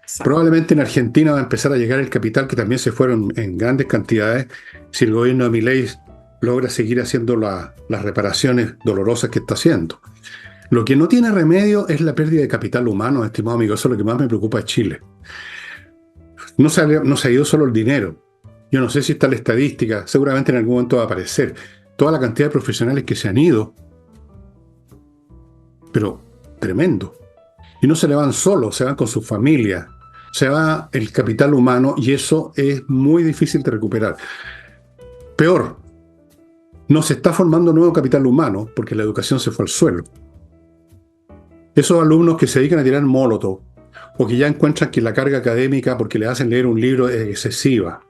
Exacto. Probablemente en Argentina va a empezar a llegar el capital que también se fueron en grandes cantidades si el gobierno de Milei logra seguir haciendo las reparaciones dolorosas que está haciendo. Lo que no tiene remedio es la pérdida de capital humano, estimado amigo. Eso es lo que más me preocupa de Chile. No se ha ido solo el dinero. Yo no sé si está la estadística, seguramente en algún momento va a aparecer. Toda la cantidad de profesionales que se han ido, pero tremendo. Y no se le van solos, se van con sus familias. Se va el capital humano y eso es muy difícil de recuperar. Peor, no se está formando nuevo capital humano porque la educación se fue al suelo. Esos alumnos que se dedican a tirar molotov o que ya encuentran que la carga académica porque le hacen leer un libro es excesiva,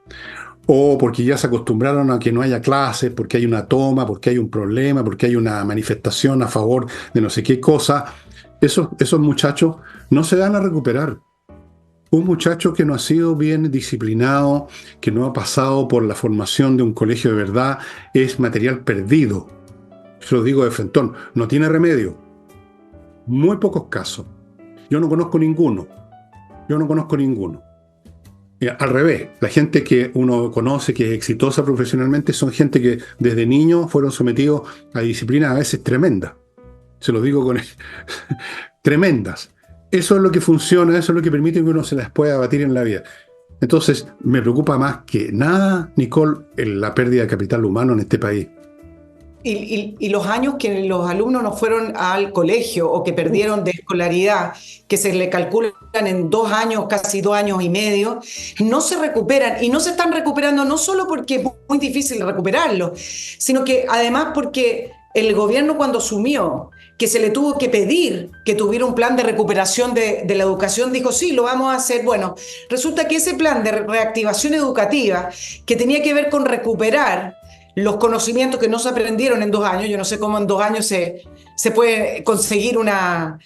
o porque ya se acostumbraron a que no haya clases, porque hay una toma, porque hay un problema, porque hay una manifestación a favor de no sé qué cosa, esos muchachos no se van a recuperar. Un muchacho que no ha sido bien disciplinado, que no ha pasado por la formación de un colegio de verdad, es material perdido. Se lo digo de frentón, no tiene remedio. Muy pocos casos. Yo no conozco ninguno. Al revés, la gente que uno conoce que es exitosa profesionalmente son gente que desde niños fueron sometidos a disciplinas a veces tremendas. Se lo digo con tremendas. Eso es lo que funciona, eso es lo que permite que uno se las pueda abatir en la vida. Entonces, me preocupa más que nada, Nicole, la pérdida de capital humano en este país. Y los años que los alumnos no fueron al colegio o que perdieron de escolaridad, que se le calculan en 2 años, casi 2 años y medio, no se recuperan. Y no se están recuperando no solo porque es muy difícil recuperarlo, sino que además porque el gobierno, cuando asumió que se le tuvo que pedir que tuviera un plan de recuperación de la educación, dijo, sí, lo vamos a hacer. Bueno, resulta que ese plan de reactivación educativa, que tenía que ver con recuperar los conocimientos que no se aprendieron en 2 años, yo no sé cómo en 2 años se puede conseguir una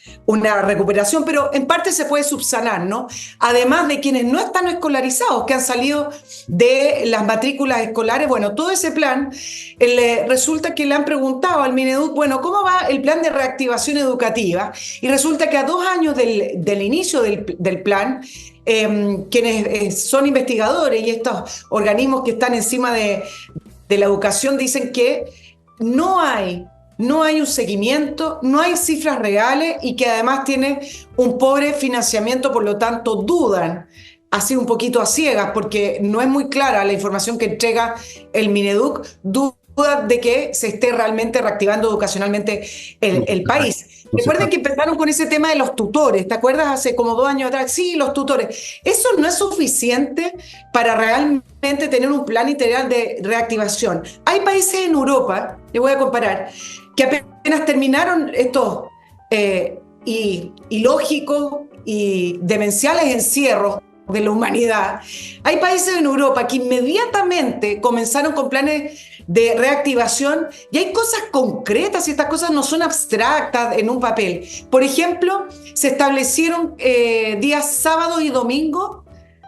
recuperación, pero en parte se puede subsanar, ¿no? Además de quienes no están escolarizados, que han salido de las matrículas escolares, bueno, todo ese plan, resulta que le han preguntado al Mineduc, bueno, ¿cómo va el plan de reactivación educativa? Y resulta que a 2 años del inicio del plan, quienes son investigadores y estos organismos que están encima de la educación dicen que no hay un seguimiento, no hay cifras reales y que además tiene un pobre financiamiento, por lo tanto dudan, así un poquito a ciegas, porque no es muy clara la información que entrega el Mineduc, duda de que se esté realmente reactivando educacionalmente el país. Recuerden que empezaron con ese tema de los tutores, ¿te acuerdas? Hace como 2 años atrás, sí, los tutores. Eso no es suficiente para realmente tener un plan integral de reactivación. Hay países en Europa, les voy a comparar, que apenas terminaron estos ilógicos y demenciales encierros de la humanidad. Hay países en Europa que inmediatamente comenzaron con planes de reactivación y hay cosas concretas y estas cosas no son abstractas en un papel. Por ejemplo, se establecieron días sábados y domingos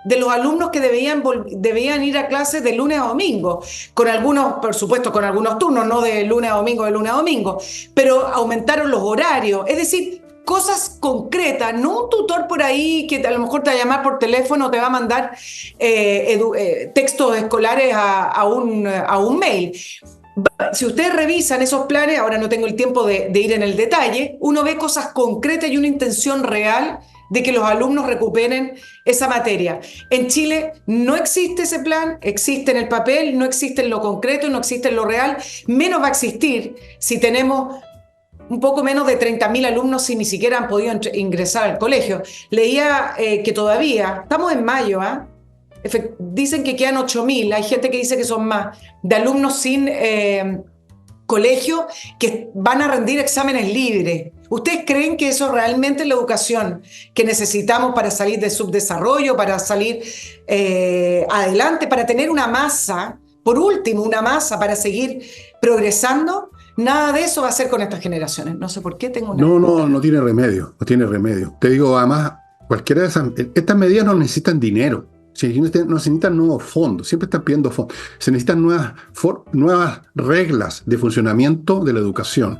de los alumnos que debían ir a clases de lunes a domingo, con algunos, por supuesto, con algunos turnos, no de lunes a domingo, pero aumentaron los horarios, es decir, cosas concretas, no un tutor por ahí que a lo mejor te va a llamar por teléfono, te va a mandar textos escolares a un mail. Si ustedes revisan esos planes, ahora no tengo el tiempo de ir en el detalle, uno ve cosas concretas y una intención real de que los alumnos recuperen esa materia. En Chile no existe ese plan, existe en el papel, no existe en lo concreto, no existe en lo real, menos va a existir si tenemos un poco menos de 30.000 alumnos si ni siquiera han podido ingresar al colegio. Leía que todavía, estamos en mayo, dicen que quedan 8.000, hay gente que dice que son más, de alumnos sin colegio que van a rendir exámenes libres. ¿Ustedes creen que eso realmente es la educación que necesitamos para salir del subdesarrollo, para salir adelante, para tener una masa, por último, una masa para seguir progresando? Nada de eso va a ser con estas generaciones. No sé por qué tengo una... No tiene remedio, no tiene remedio. Te digo, además, cualquiera de estas medidas no necesitan dinero. No necesitan nuevos fondos, siempre están pidiendo fondos. Se necesitan nuevas reglas de funcionamiento de la educación.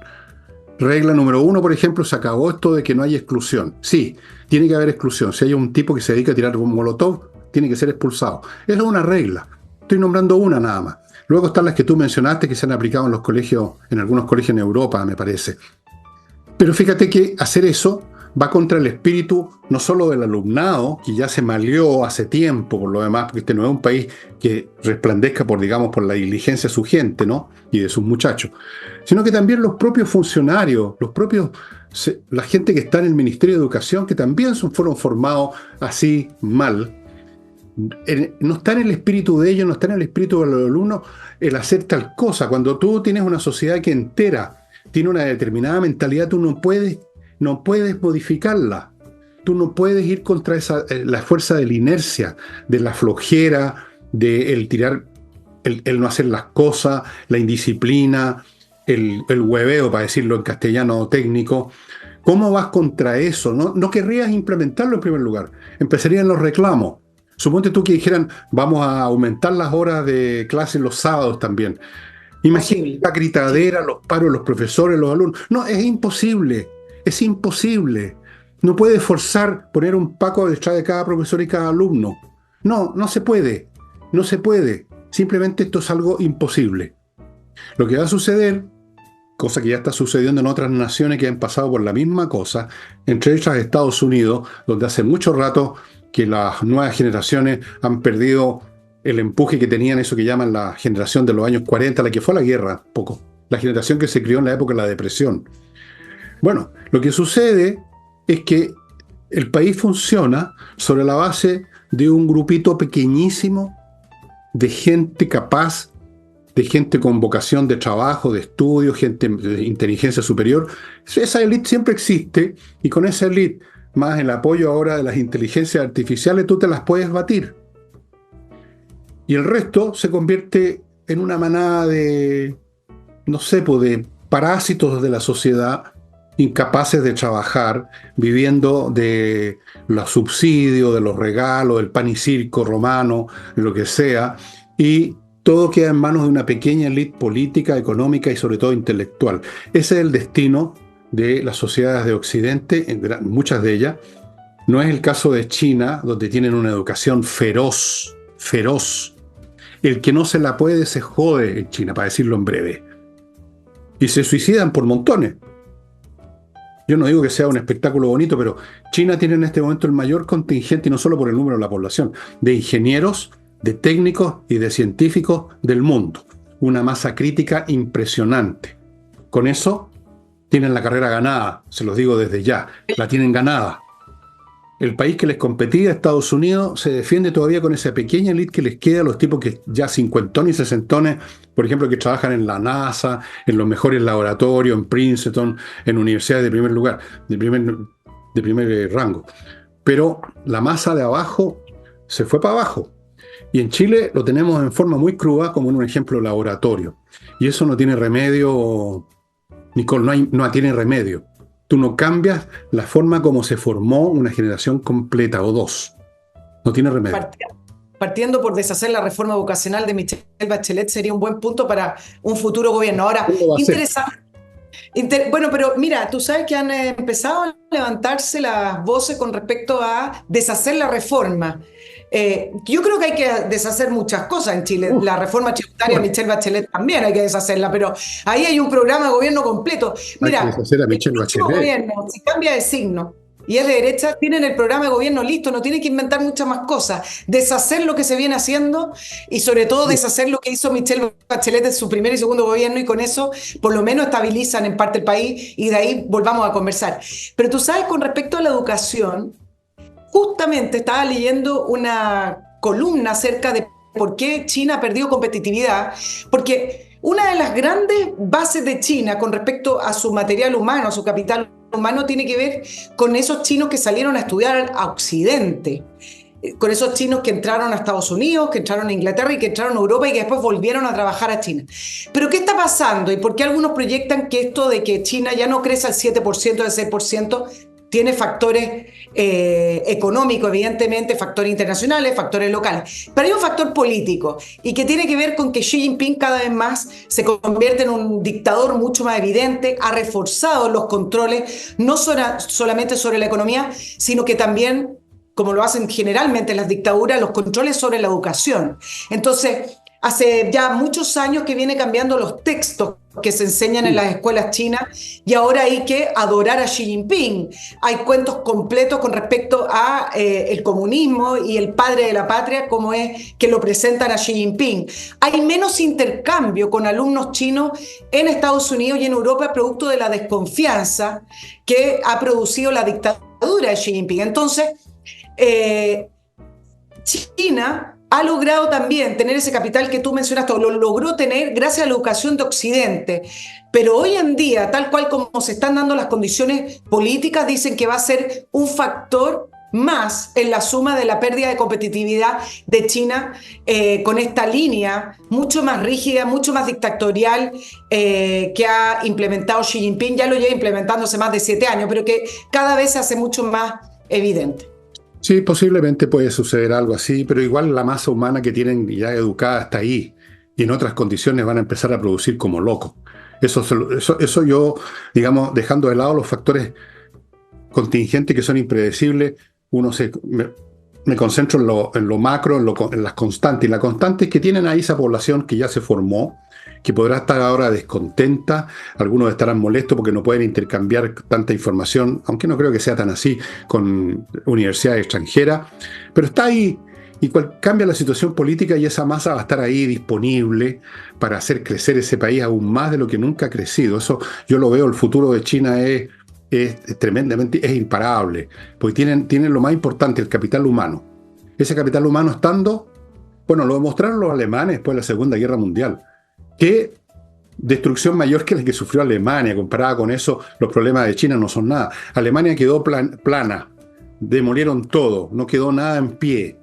Regla número 1, por ejemplo, se acabó esto de que no hay exclusión. Sí, tiene que haber exclusión. Si hay un tipo que se dedica a tirar un molotov, tiene que ser expulsado. Esa es una regla. Estoy nombrando una nada más. Luego están las que tú mencionaste que se han aplicado en los colegios, en algunos colegios en Europa, me parece. Pero fíjate que hacer eso va contra el espíritu no solo del alumnado, que ya se maleó hace tiempo por lo demás, porque este no es un país que resplandezca por la diligencia de su gente, ¿no? Y de sus muchachos, sino que también los propios funcionarios, la gente que está en el Ministerio de Educación, que también fueron formados así mal. No está en el espíritu de ellos, no está en el espíritu de los alumnos el hacer tal cosa. Cuando tú tienes una sociedad que entera tiene una determinada mentalidad, tú no puedes modificarla. Tú no puedes ir contra la fuerza de la inercia, de la flojera, del tirar, el no hacer las cosas, la indisciplina, el hueveo, para decirlo en castellano técnico. ¿Cómo vas contra eso? No querrías implementarlo en primer lugar. Empezarían los reclamos. Suponte tú que dijeran, vamos a aumentar las horas de clase los sábados también. Imagínate la gritadera, los paros, los profesores, los alumnos. No, es imposible. Es imposible. No puedes forzar poner un paco detrás de cada profesor y cada alumno. No se puede. No se puede. Simplemente esto es algo imposible. Lo que va a suceder, cosa que ya está sucediendo en otras naciones que han pasado por la misma cosa, entre ellas Estados Unidos, donde hace mucho rato que las nuevas generaciones han perdido el empuje que tenían, eso que llaman la generación de los años 40, la que fue a la guerra, poco, la generación que se crió en la época de la depresión. Bueno, lo que sucede es que el país funciona sobre la base de un grupito pequeñísimo de gente capaz, de gente con vocación de trabajo, de estudio, gente de inteligencia superior. Esa élite siempre existe, y con esa élite, más el apoyo ahora de las inteligencias artificiales, tú te las puedes batir. Y el resto se convierte en una manada de, no sé, pues de parásitos de la sociedad, incapaces de trabajar, viviendo de los subsidios, de los regalos, del pan y circo romano, lo que sea, y todo queda en manos de una pequeña élite política, económica y sobre todo intelectual. Ese es el destino de las sociedades de Occidente, muchas de ellas. No es el caso de China, donde tienen una educación feroz, feroz. El que no se la puede se jode en China, para decirlo en breve. Y se suicidan por montones. Yo no digo que sea un espectáculo bonito, pero China tiene en este momento el mayor contingente, y no solo por el número de la población, de ingenieros, de técnicos y de científicos del mundo. Una masa crítica impresionante. Con eso tienen la carrera ganada, se los digo desde ya, la tienen ganada. El país que les competía, Estados Unidos, se defiende todavía con esa pequeña élite que les queda, los tipos que ya cincuentones y sesentones, por ejemplo, que trabajan en la NASA, en los mejores laboratorios, en Princeton, en universidades de primer lugar, de primer rango. Pero la masa de abajo se fue para abajo. Y en Chile lo tenemos en forma muy cruda, como en un ejemplo laboratorio. Y eso no tiene remedio, Nicole, no tiene remedio. Tú no cambias la forma como se formó una generación completa o dos. No tiene remedio. Partiendo por deshacer la reforma vocacional de Michelle Bachelet sería un buen punto para un futuro gobierno. Ahora, interesante. Bueno, pero mira, tú sabes que han empezado a levantarse las voces con respecto a deshacer la reforma. Yo creo que hay que deshacer muchas cosas en Chile. La reforma tributaria, Michelle Bachelet también hay que deshacerla, pero ahí hay un programa de gobierno completo. Mira, hay que deshacer a Michelle Bachelet. Gobierno, si cambia de signo y es de derecha, tienen el programa de gobierno listo, no tienen que inventar muchas más cosas. Deshacer lo que se viene haciendo y sobre todo deshacer lo que hizo Michelle Bachelet en su primer y segundo gobierno, y con eso por lo menos estabilizan en parte el país y de ahí volvamos a conversar. Pero tú sabes, con respecto a la educación, justamente estaba leyendo una columna acerca de por qué China perdió competitividad, porque una de las grandes bases de China con respecto a su material humano, a su capital humano, tiene que ver con esos chinos que salieron a estudiar a Occidente, con esos chinos que entraron a Estados Unidos, que entraron a Inglaterra y que entraron a Europa y que después volvieron a trabajar a China. Pero ¿qué está pasando? ¿Y por qué algunos proyectan que esto de que China ya no crece al 7%, al 6%, tiene factores económicos, evidentemente, factores internacionales, factores locales? Pero hay un factor político y que tiene que ver con que Xi Jinping cada vez más se convierte en un dictador mucho más evidente, ha reforzado los controles, no solamente sobre la economía, sino que también, como lo hacen generalmente las dictaduras, los controles sobre la educación. Entonces, hace ya muchos años que viene cambiando los textos que se enseñan en las escuelas chinas, y ahora hay que adorar a Xi Jinping. Hay cuentos completos con respecto a el comunismo y el padre de la patria, como es que lo presentan a Xi Jinping. Hay menos intercambio con alumnos chinos en Estados Unidos y en Europa, producto de la desconfianza que ha producido la dictadura de Xi Jinping. Entonces, China ha logrado también tener ese capital que tú mencionaste, o lo logró tener gracias a la educación de Occidente. Pero hoy en día, tal cual como se están dando las condiciones políticas, dicen que va a ser un factor más en la suma de la pérdida de competitividad de China, con esta línea mucho más rígida, mucho más dictatorial, que ha implementado Xi Jinping. Ya lo lleva implementando hace más de 7 años, pero que cada vez se hace mucho más evidente. Sí, posiblemente puede suceder algo así, pero igual la masa humana que tienen ya educada está ahí, y en otras condiciones van a empezar a producir como locos. Eso yo, digamos, dejando de lado los factores contingentes que son impredecibles, me concentro en lo macro, en las constantes. Y la constante es que tienen ahí esa población que ya se formó, que podrá estar ahora descontenta, algunos estarán molestos porque no pueden intercambiar tanta información, aunque no creo que sea tan así con universidades extranjeras, pero está ahí. Y cambia la situación política y esa masa va a estar ahí disponible para hacer crecer ese país aún más de lo que nunca ha crecido. Eso yo lo veo, el futuro de China es tremendamente, es imparable, porque tienen lo más importante, el capital humano. Ese capital humano estando, bueno, lo demostraron los alemanes después de la Segunda Guerra Mundial. ¿Qué destrucción mayor que la que sufrió Alemania? Comparada con eso, los problemas de China no son nada. Alemania quedó plana, demolieron todo, no quedó nada en pie,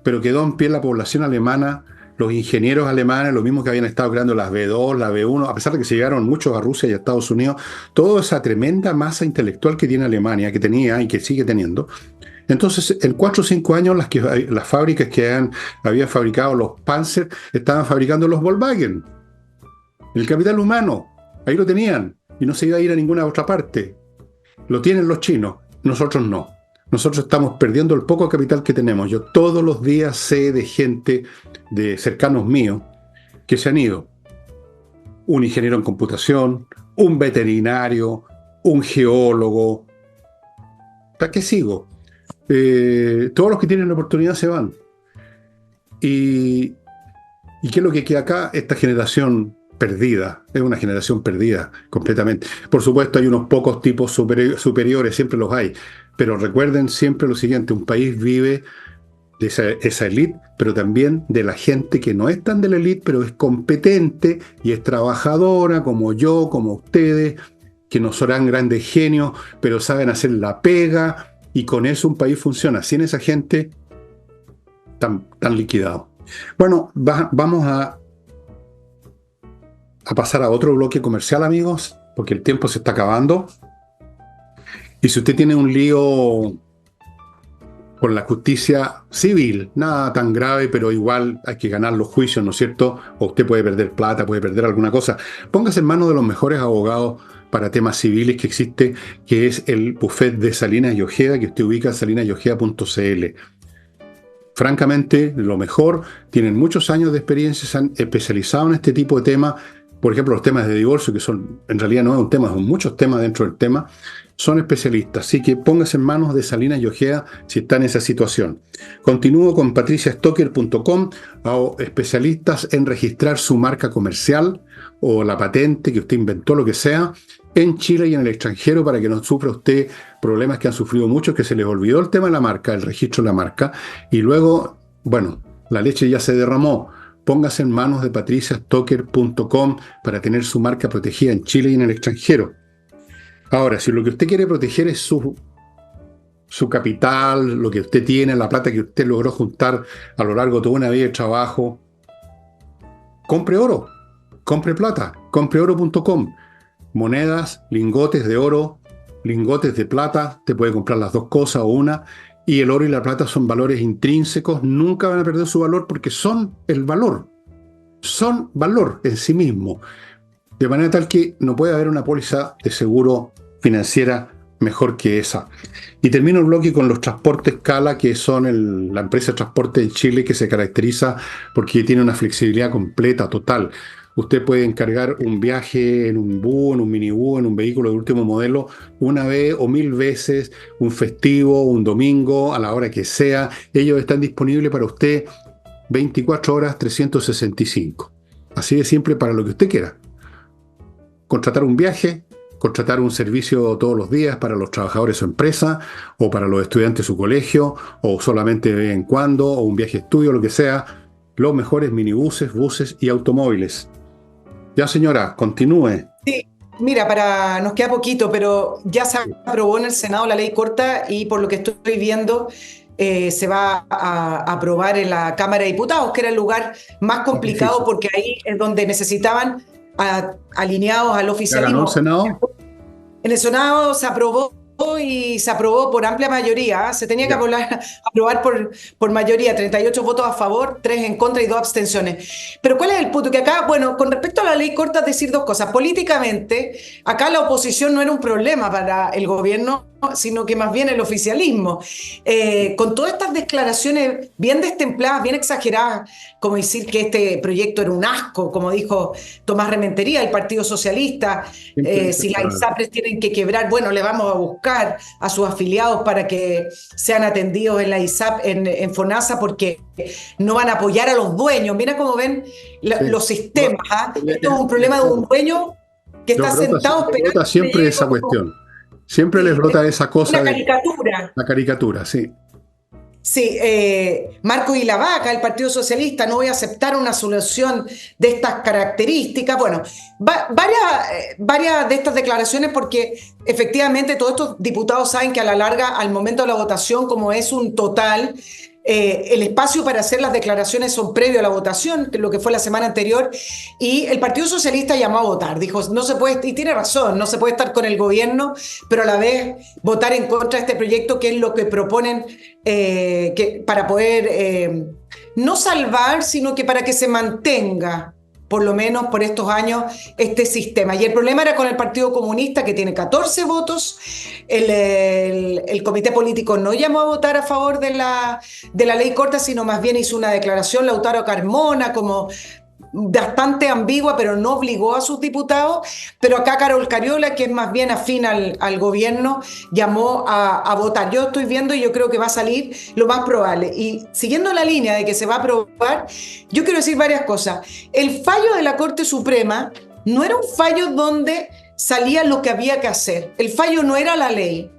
pero quedó en pie la población alemana, los ingenieros alemanes, los mismos que habían estado creando las B2, la B1, a pesar de que se llegaron muchos a Rusia y a Estados Unidos, toda esa tremenda masa intelectual que tiene Alemania, que tenía y que sigue teniendo. Entonces, en 4 o 5 años, las fábricas que habían fabricado los Panzer estaban fabricando los Volkswagen. El capital humano, ahí lo tenían, y no se iba a ir a ninguna otra parte. Lo tienen los chinos, nosotros no. Nosotros estamos perdiendo el poco capital que tenemos. Yo todos los días sé de gente, de cercanos míos, que se han ido. Un ingeniero en computación, un veterinario, un geólogo. ¿Para qué sigo? Todos los que tienen la oportunidad se van. ¿Y qué es lo que queda acá? Esta generación perdida, es una generación perdida completamente. Por supuesto hay unos pocos tipos superiores, siempre los hay, pero recuerden siempre lo siguiente, un país vive de esa élite, pero también de la gente que no es tan de la élite, pero es competente y es trabajadora, como yo, como ustedes, que no serán grandes genios, pero saben hacer la pega, y con eso un país funciona. Sin esa gente, tan liquidado. Bueno, vamos a pasar a otro bloque comercial, amigos, porque el tiempo se está acabando. Y si usted tiene un lío con la justicia civil, nada tan grave, pero igual hay que ganar los juicios, ¿no es cierto? O usted puede perder plata, puede perder alguna cosa. Póngase en manos de los mejores abogados para temas civiles que existe, que es el bufet de Salinas y Ojeda, que usted ubica en salinasyojeda.cl. Francamente, lo mejor, tienen muchos años de experiencia, se han especializado en este tipo de temas. Por ejemplo, los temas de divorcio, que son, en realidad no es un tema, son muchos temas dentro del tema, son especialistas. Así que póngase en manos de Salinas y Ojeda si está en esa situación. Continúo con patriciastocker.com, especialistas en registrar su marca comercial o la patente que usted inventó, lo que sea, en Chile y en el extranjero, para que no sufra usted problemas que han sufrido muchos, que se les olvidó el tema de la marca, el registro de la marca, y luego, bueno, la leche ya se derramó. Póngase en manos de patriciastocker.com para tener su marca protegida en Chile y en el extranjero. Ahora, si lo que usted quiere proteger es su capital, lo que usted tiene, la plata que usted logró juntar a lo largo de toda una vida de trabajo, compre oro, compre plata, compre oro.com. Monedas, lingotes de oro, lingotes de plata, te puede comprar las dos cosas o una. Y el oro y la plata son valores intrínsecos, nunca van a perder su valor porque son el valor. Son valor en sí mismo. De manera tal que no puede haber una póliza de seguro financiera mejor que esa. Y termino el bloque con los transportes Cala, que son la empresa de transporte de Chile que se caracteriza porque tiene una flexibilidad completa, total. Usted puede encargar un viaje en un bus, en un minibús, en un vehículo de último modelo, una vez o 1000 veces, un festivo, un domingo, a la hora que sea. Ellos están disponibles para usted 24 horas, 365. Así de simple para lo que usted quiera. Contratar un viaje, contratar un servicio todos los días para los trabajadores de su empresa, o para los estudiantes de su colegio, o solamente de vez en cuando, o un viaje de estudio, lo que sea. Los mejores minibuses, buses y automóviles. Ya, señora, continúe. Sí, mira, nos queda poquito, pero ya se aprobó en el Senado la ley corta y por lo que estoy viendo se va a aprobar en la Cámara de Diputados, que era el lugar más complicado porque ahí es donde necesitaban alineados al oficialismo. ¿Ganó el Senado? En el Senado se aprobó y se aprobó por amplia mayoría. Se tenía que aprobar por mayoría, 38 votos a favor, 3 en contra y 2 abstenciones. Pero ¿cuál es el punto? Que acá, bueno, con respecto a la ley corta, decir dos cosas. Políticamente, acá la oposición no era un problema para el gobierno, sino que más bien el oficialismo. Con todas estas declaraciones bien destempladas, bien exageradas, como decir que este proyecto era un asco, como dijo Tomás Rementería, el Partido Socialista, si las ISAPRES tienen que quebrar, bueno, le vamos a buscar a sus afiliados para que sean atendidos en la ISAP, en FONASA, porque no van a apoyar a los dueños. Mira cómo ven los sistemas. Esto es un problema de un dueño que está sentado esperando. Siempre esa cuestión. Siempre les brota esa cosa de caricatura. La caricatura, sí. Sí, Marco y la Vaca, el Partido Socialista, no voy a aceptar una solución de estas características. Bueno, varias de estas declaraciones, porque efectivamente todos estos diputados saben que a la larga, al momento de la votación, como es un total, el espacio para hacer las declaraciones son previo a la votación, lo que fue la semana anterior, y el Partido Socialista llamó a votar. Dijo, no se puede, y tiene razón, no se puede estar con el gobierno, pero a la vez votar en contra de este proyecto, que es lo que proponen para poder no salvar, sino que para que se mantenga por lo menos por estos años, este sistema. Y el problema era con el Partido Comunista, que tiene 14 votos. El comité político no llamó a votar a favor de la ley corta, sino más bien hizo una declaración, Lautaro Carmona, como bastante ambigua, pero no obligó a sus diputados. Pero acá Carol Cariola, que es más bien afín al gobierno, llamó a votar. Yo estoy viendo y yo creo que va a salir lo más probable. Y siguiendo la línea de que se va a aprobar, yo quiero decir varias cosas. El fallo de la Corte Suprema no era un fallo donde salía lo que había que hacer. El fallo no era la ley.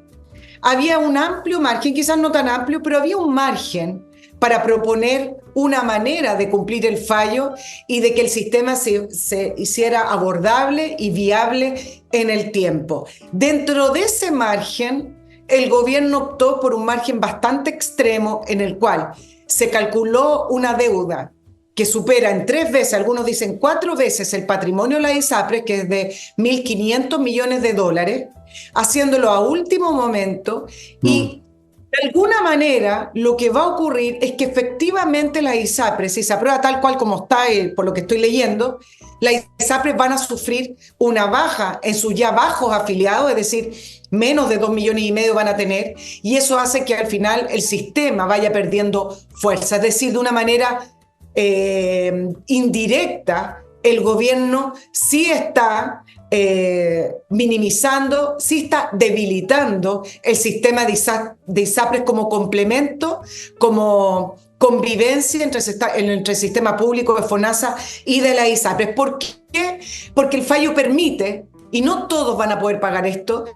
Había un amplio margen, quizás no tan amplio, pero había un margen para proponer una manera de cumplir el fallo y de que el sistema se hiciera abordable y viable en el tiempo. Dentro de ese margen, el gobierno optó por un margen bastante extremo en el cual se calculó una deuda que supera en 3 veces, algunos dicen 4 veces el patrimonio de la ISAPRES, que es de 1.500 millones de dólares, haciéndolo a último momento y de alguna manera, lo que va a ocurrir es que efectivamente las ISAPRES, si se aprueba tal cual como está, por lo que estoy leyendo, las ISAPRES van a sufrir una baja en sus ya bajos afiliados, es decir, menos de 2,5 millones van a tener, y eso hace que al final el sistema vaya perdiendo fuerza. Es decir, de una manera indirecta, el gobierno sí está minimizando, sí está debilitando el sistema de ISAPRES como complemento, como convivencia entre el sistema público de FONASA y de la ISAPRES. ¿Por qué? Porque el fallo permite, y no todos van a poder pagar esto,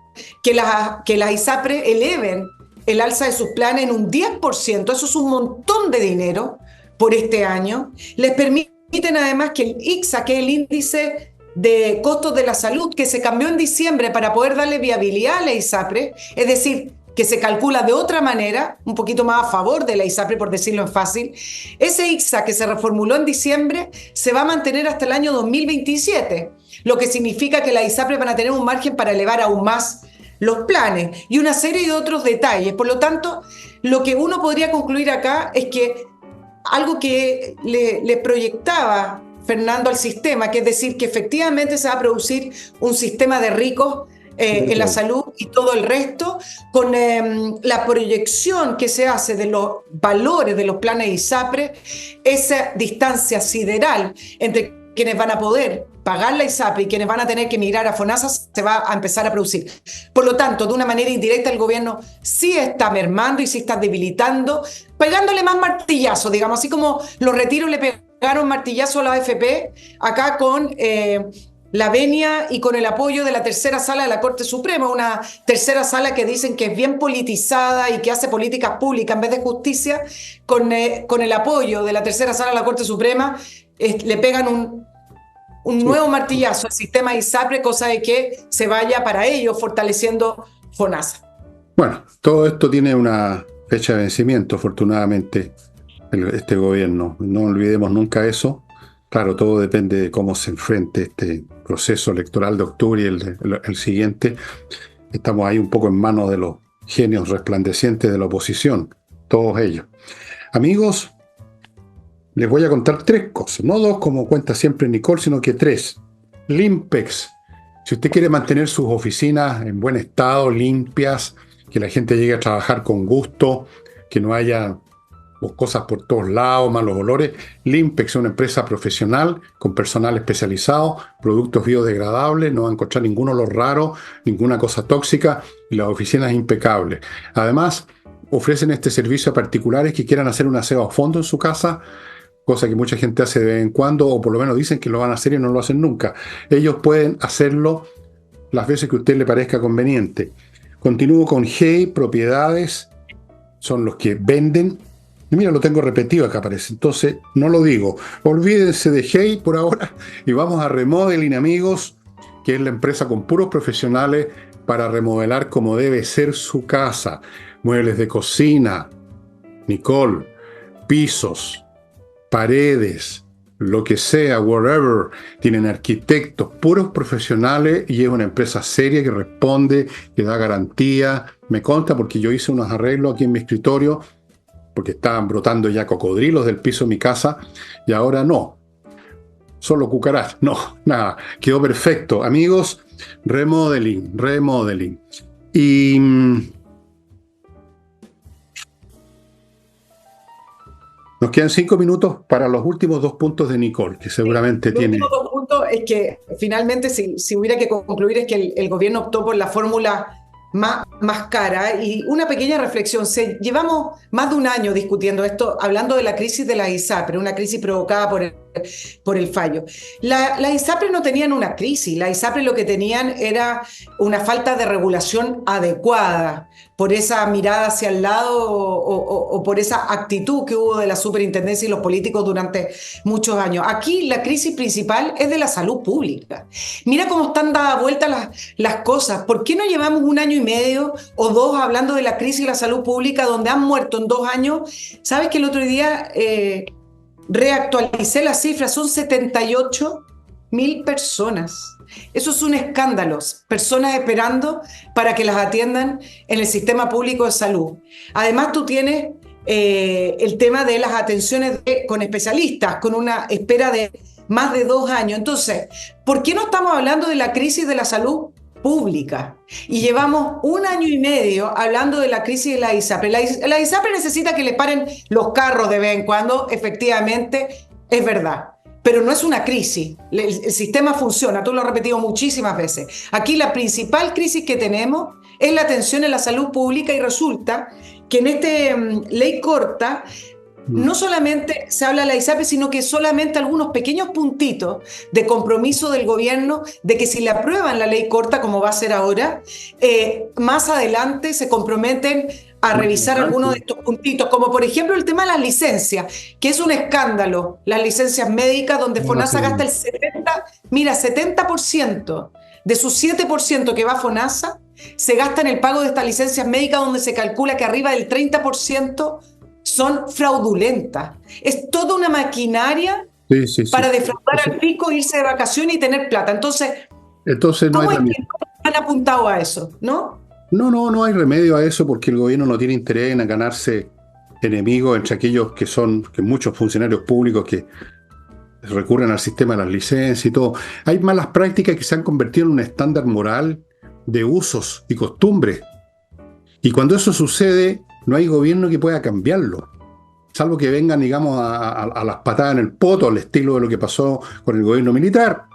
que las ISAPRES eleven el alza de sus planes en un 10%, eso es un montón de dinero por este año. Les permiten además que el ICSA, que es el índice de costos de la salud, que se cambió en diciembre para poder darle viabilidad a la ISAPRES, es decir, que se calcula de otra manera, un poquito más a favor de la ISAPRES, por decirlo en fácil. Ese ICSA que se reformuló en diciembre se va a mantener hasta el año 2027, lo que significa que las ISAPRES van a tener un margen para elevar aún más los planes y una serie de otros detalles. Por lo tanto, lo que uno podría concluir acá es que algo que le proyectaba Fernando al sistema, que es decir, que efectivamente se va a producir un sistema de ricos en la salud y todo el resto, con la proyección que se hace de los valores de los planes ISAPRES, esa distancia sideral entre quienes van a poder pagar la ISAPRES y quienes van a tener que migrar a FONASA se va a empezar a producir. Por lo tanto, de una manera indirecta, el gobierno sí está mermando y sí está debilitando, pegándole más martillazo, digamos, así como los retiros le pegaron martillazo a la AFP, acá con la venia y con el apoyo de la tercera sala de la Corte Suprema, una tercera sala que dicen que es bien politizada y que hace políticas públicas en vez de justicia, con el apoyo de la tercera sala de la Corte Suprema, le pegan un nuevo martillazo al sistema ISAPRES, cosa de que se vaya para ello fortaleciendo FONASA. Bueno, todo esto tiene una fecha de vencimiento, afortunadamente, este gobierno. No olvidemos nunca eso. Claro, todo depende de cómo se enfrente este proceso electoral de octubre y el siguiente. Estamos ahí un poco en manos de los genios resplandecientes de la oposición, todos ellos. Amigos, les voy a contar 3 cosas, no 2 como cuenta siempre Nicole, sino que 3. Limpex. Si usted quiere mantener sus oficinas en buen estado, limpias, que la gente llegue a trabajar con gusto, que no haya cosas por todos lados, malos olores. Limpex es una empresa profesional con personal especializado, productos biodegradables, no va a encontrar ningún olor raro, ninguna cosa tóxica y las oficinas impecables. Además, ofrecen este servicio a particulares que quieran hacer un aseo a fondo en su casa, cosa que mucha gente hace de vez en cuando, o por lo menos dicen que lo van a hacer y no lo hacen nunca. Ellos pueden hacerlo las veces que a usted le parezca conveniente. Continúo con Hey Propiedades, son los que venden. Y mira, lo tengo repetido acá aparece, entonces no lo digo. Olvídense de Hey por ahora y vamos a Remodeling, amigos, que es la empresa con puros profesionales para remodelar como debe ser su casa. Muebles de cocina, Nicole, pisos, paredes, lo que sea, whatever. Tienen arquitectos, puros profesionales y es una empresa seria que responde, que da garantía. Me consta porque yo hice unos arreglos aquí en mi escritorio porque estaban brotando ya cocodrilos del piso de mi casa y ahora no. Solo cucarachas. No, nada. Quedó perfecto. Amigos, Remodeling. Y nos quedan 5 minutos para los últimos 2 puntos de Nicole, que seguramente Los tiene... últimos dos puntos es que finalmente, si hubiera que concluir, es que el gobierno optó por la fórmula más cara. Y una pequeña reflexión: llevamos más de un año discutiendo esto, hablando de la crisis de la ISAPRE, una crisis provocada por el fallo. La ISAPRE no tenían una crisis, la ISAPRE lo que tenían era una falta de regulación adecuada por esa mirada hacia el lado o por esa actitud que hubo de la superintendencia y los políticos durante muchos años. Aquí la crisis principal es de la salud pública. Mira cómo están dadas vueltas las cosas. ¿Por qué no llevamos un año y medio o dos hablando de la crisis de la salud pública, donde han muerto en 2 años? ¿Sabes que el otro día reactualicé las cifras? Son 78.000 personas. Eso es un escándalo. Personas esperando para que las atiendan en el sistema público de salud. Además, tú tienes el tema de las atenciones con especialistas, con una espera de más de 2 años. Entonces, ¿por qué no estamos hablando de la crisis de la salud pública? Y llevamos 1 año y medio hablando de la crisis de la ISAPRE. La ISAPRE necesita que le paren los carros de vez en cuando, efectivamente, es verdad. Pero no es una crisis. El sistema funciona, tú lo has repetido muchísimas veces. Aquí la principal crisis que tenemos es la atención en la salud pública, y resulta que en esta ley corta no solamente se habla de la ISAPRE, sino que solamente algunos pequeños puntitos de compromiso del gobierno de que si le aprueban la ley corta, como va a ser ahora, más adelante se comprometen a revisar algunos de estos puntitos, como por ejemplo el tema de las licencias, que es un escándalo, las licencias médicas, donde FONASA gasta el 70% de su 7% que va a FONASA, se gasta en el pago de estas licencias médicas, donde se calcula que arriba del 30% son fraudulentas. Es toda una maquinaria para defraudar al fisco, irse de vacaciones y tener plata. Entonces no ¿cómo hay es que no han apuntado a eso? No hay remedio a eso porque el gobierno no tiene interés en ganarse enemigos entre aquellos que muchos funcionarios públicos que recurren al sistema de las licencias y todo. Hay malas prácticas que se han convertido en un estándar moral de usos y costumbres. Y cuando eso sucede, no hay gobierno que pueda cambiarlo, salvo que vengan, digamos, a las patadas en el poto, al estilo de lo que pasó con el gobierno militar.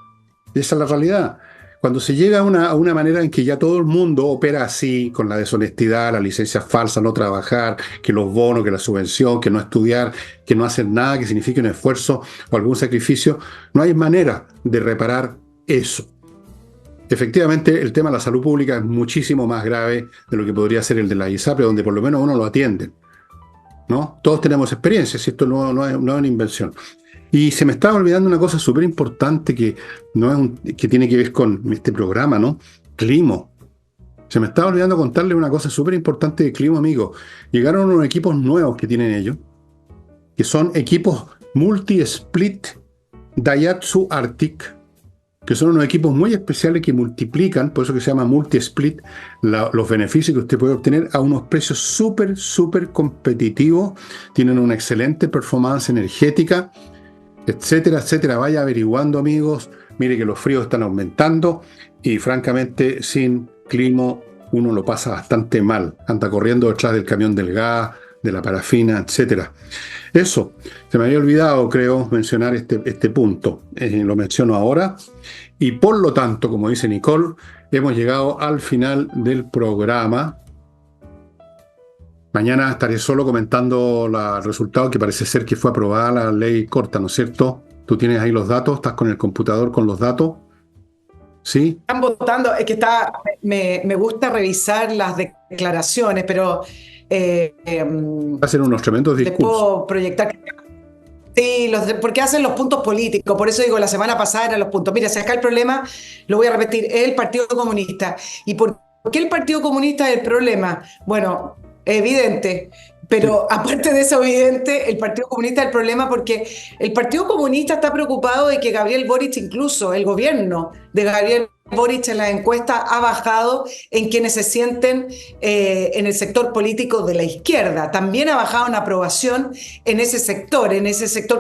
Esa es la realidad. Cuando se llega a una manera en que ya todo el mundo opera así, con la deshonestidad, la licencia falsa, no trabajar, que los bonos, que la subvención, que no estudiar, que no hacer nada que signifique un esfuerzo o algún sacrificio, no hay manera de reparar eso. Efectivamente, el tema de la salud pública es muchísimo más grave de lo que podría ser el de la ISAPRE, donde por lo menos uno lo atiende, ¿no? Todos tenemos experiencias, esto no es una invención. Y se me estaba olvidando una cosa súper importante que tiene que ver con este programa, ¿no? Climo. Se me estaba olvidando contarle una cosa súper importante de Climo, amigo. Llegaron unos equipos nuevos que tienen ellos, que son equipos multi-split Daihatsu Arctic, que son unos equipos muy especiales que multiplican, por eso que se llama multi-split, los beneficios que usted puede obtener a unos precios súper competitivos. Tienen una excelente performance energética, etcétera. Vaya averiguando, amigos. Mire que los fríos están aumentando y francamente sin Climo uno lo pasa bastante mal. Anda corriendo detrás del camión del gas, de la parafina, etcétera. Eso, se me había olvidado, creo, mencionar este punto. Lo menciono ahora. Y por lo tanto, como dice Nicole, hemos llegado al final del programa. Mañana estaré solo comentando el resultado, que parece ser que fue aprobada la ley corta, ¿no es cierto? ¿Tú tienes ahí los datos? ¿Estás con el computador con los datos? ¿Sí? Están votando, es que me gusta revisar las declaraciones, pero Hacen unos tremendos les discursos. puedo proyectar. Sí, porque hacen los puntos políticos. Por eso digo, la semana pasada eran los puntos. Mira, si acá el problema, lo voy a repetir, es el Partido Comunista. ¿Y por qué el Partido Comunista es el problema? Bueno, es evidente. Pero aparte de eso evidente, el Partido Comunista es el problema porque el Partido Comunista está preocupado de que Gabriel Boric, incluso el gobierno de Gabriel Boric en la encuesta ha bajado en quienes se sienten en el sector político de la izquierda. También ha bajado en aprobación en ese sector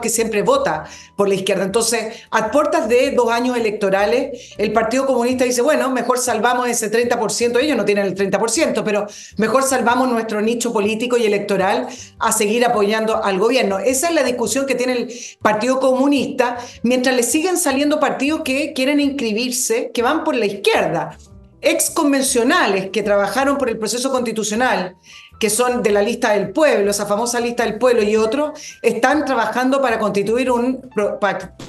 que siempre vota por la izquierda. Entonces, a puertas de 2 años electorales, el Partido Comunista dice, bueno, mejor salvamos ese 30%, ellos no tienen el 30%, pero mejor salvamos nuestro nicho político y electoral a seguir apoyando al gobierno. Esa es la discusión que tiene el Partido Comunista, mientras le siguen saliendo partidos que quieren inscribirse, que van por la izquierda, ex convencionales que trabajaron por el proceso constitucional, que son de la lista del pueblo, esa famosa lista del pueblo, y otros están trabajando para constituir un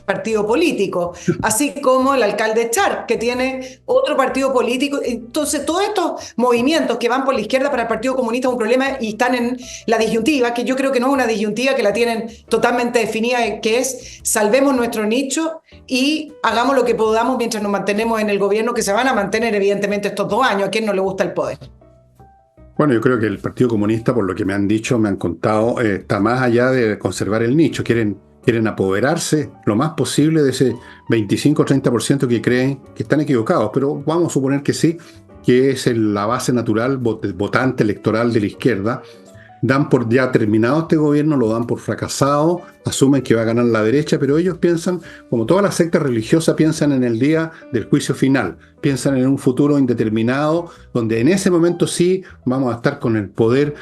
partido político, así como el alcalde Char, que tiene otro partido político. Entonces, todos estos movimientos que van por la izquierda para el Partido Comunista es un problema y están en la disyuntiva, que yo creo que no es una disyuntiva, que la tienen totalmente definida, que es salvemos nuestro nicho y hagamos lo que podamos mientras nos mantenemos en el gobierno, que se van a mantener evidentemente estos 2 años. ¿A quién no le gusta el poder? Bueno, yo creo que el Partido Comunista, por lo que me han dicho, me han contado, está más allá de conservar el nicho. Quieren apoderarse lo más posible de ese 25 o 30% que creen que están equivocados, pero vamos a suponer que sí, que es la base natural votante electoral de la izquierda. Dan por ya terminado este gobierno, lo dan por fracasado, asumen que va a ganar la derecha, pero ellos piensan, como todas las sectas religiosas, piensan en el día del juicio final, piensan en un futuro indeterminado, donde en ese momento sí vamos a estar con el poder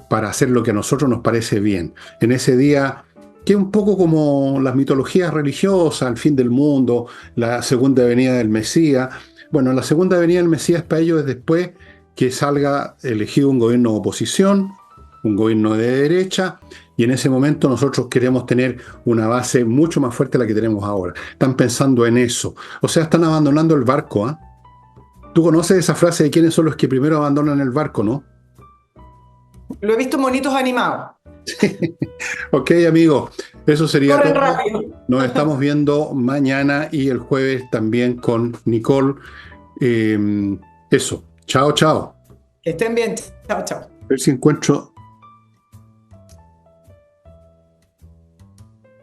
para hacer lo que a nosotros nos parece bien. En ese día, que es un poco como las mitologías religiosas, el fin del mundo, la segunda venida del Mesías. Bueno, la segunda venida del Mesías para ellos es después que salga elegido un gobierno de oposición, un gobierno de derecha, y en ese momento nosotros queremos tener una base mucho más fuerte de la que tenemos ahora. Están pensando en eso. O sea, están abandonando el barco, ¿eh? Tú conoces esa frase de quiénes son los que primero abandonan el barco, ¿no? Lo he visto en monitos animados. Ok, amigos, eso sería Corren todo. rápido. Nos estamos viendo mañana y el jueves también con Nicole. Eso. Chao, chao. Que estén bien. Chao, chao. A ver si encuentro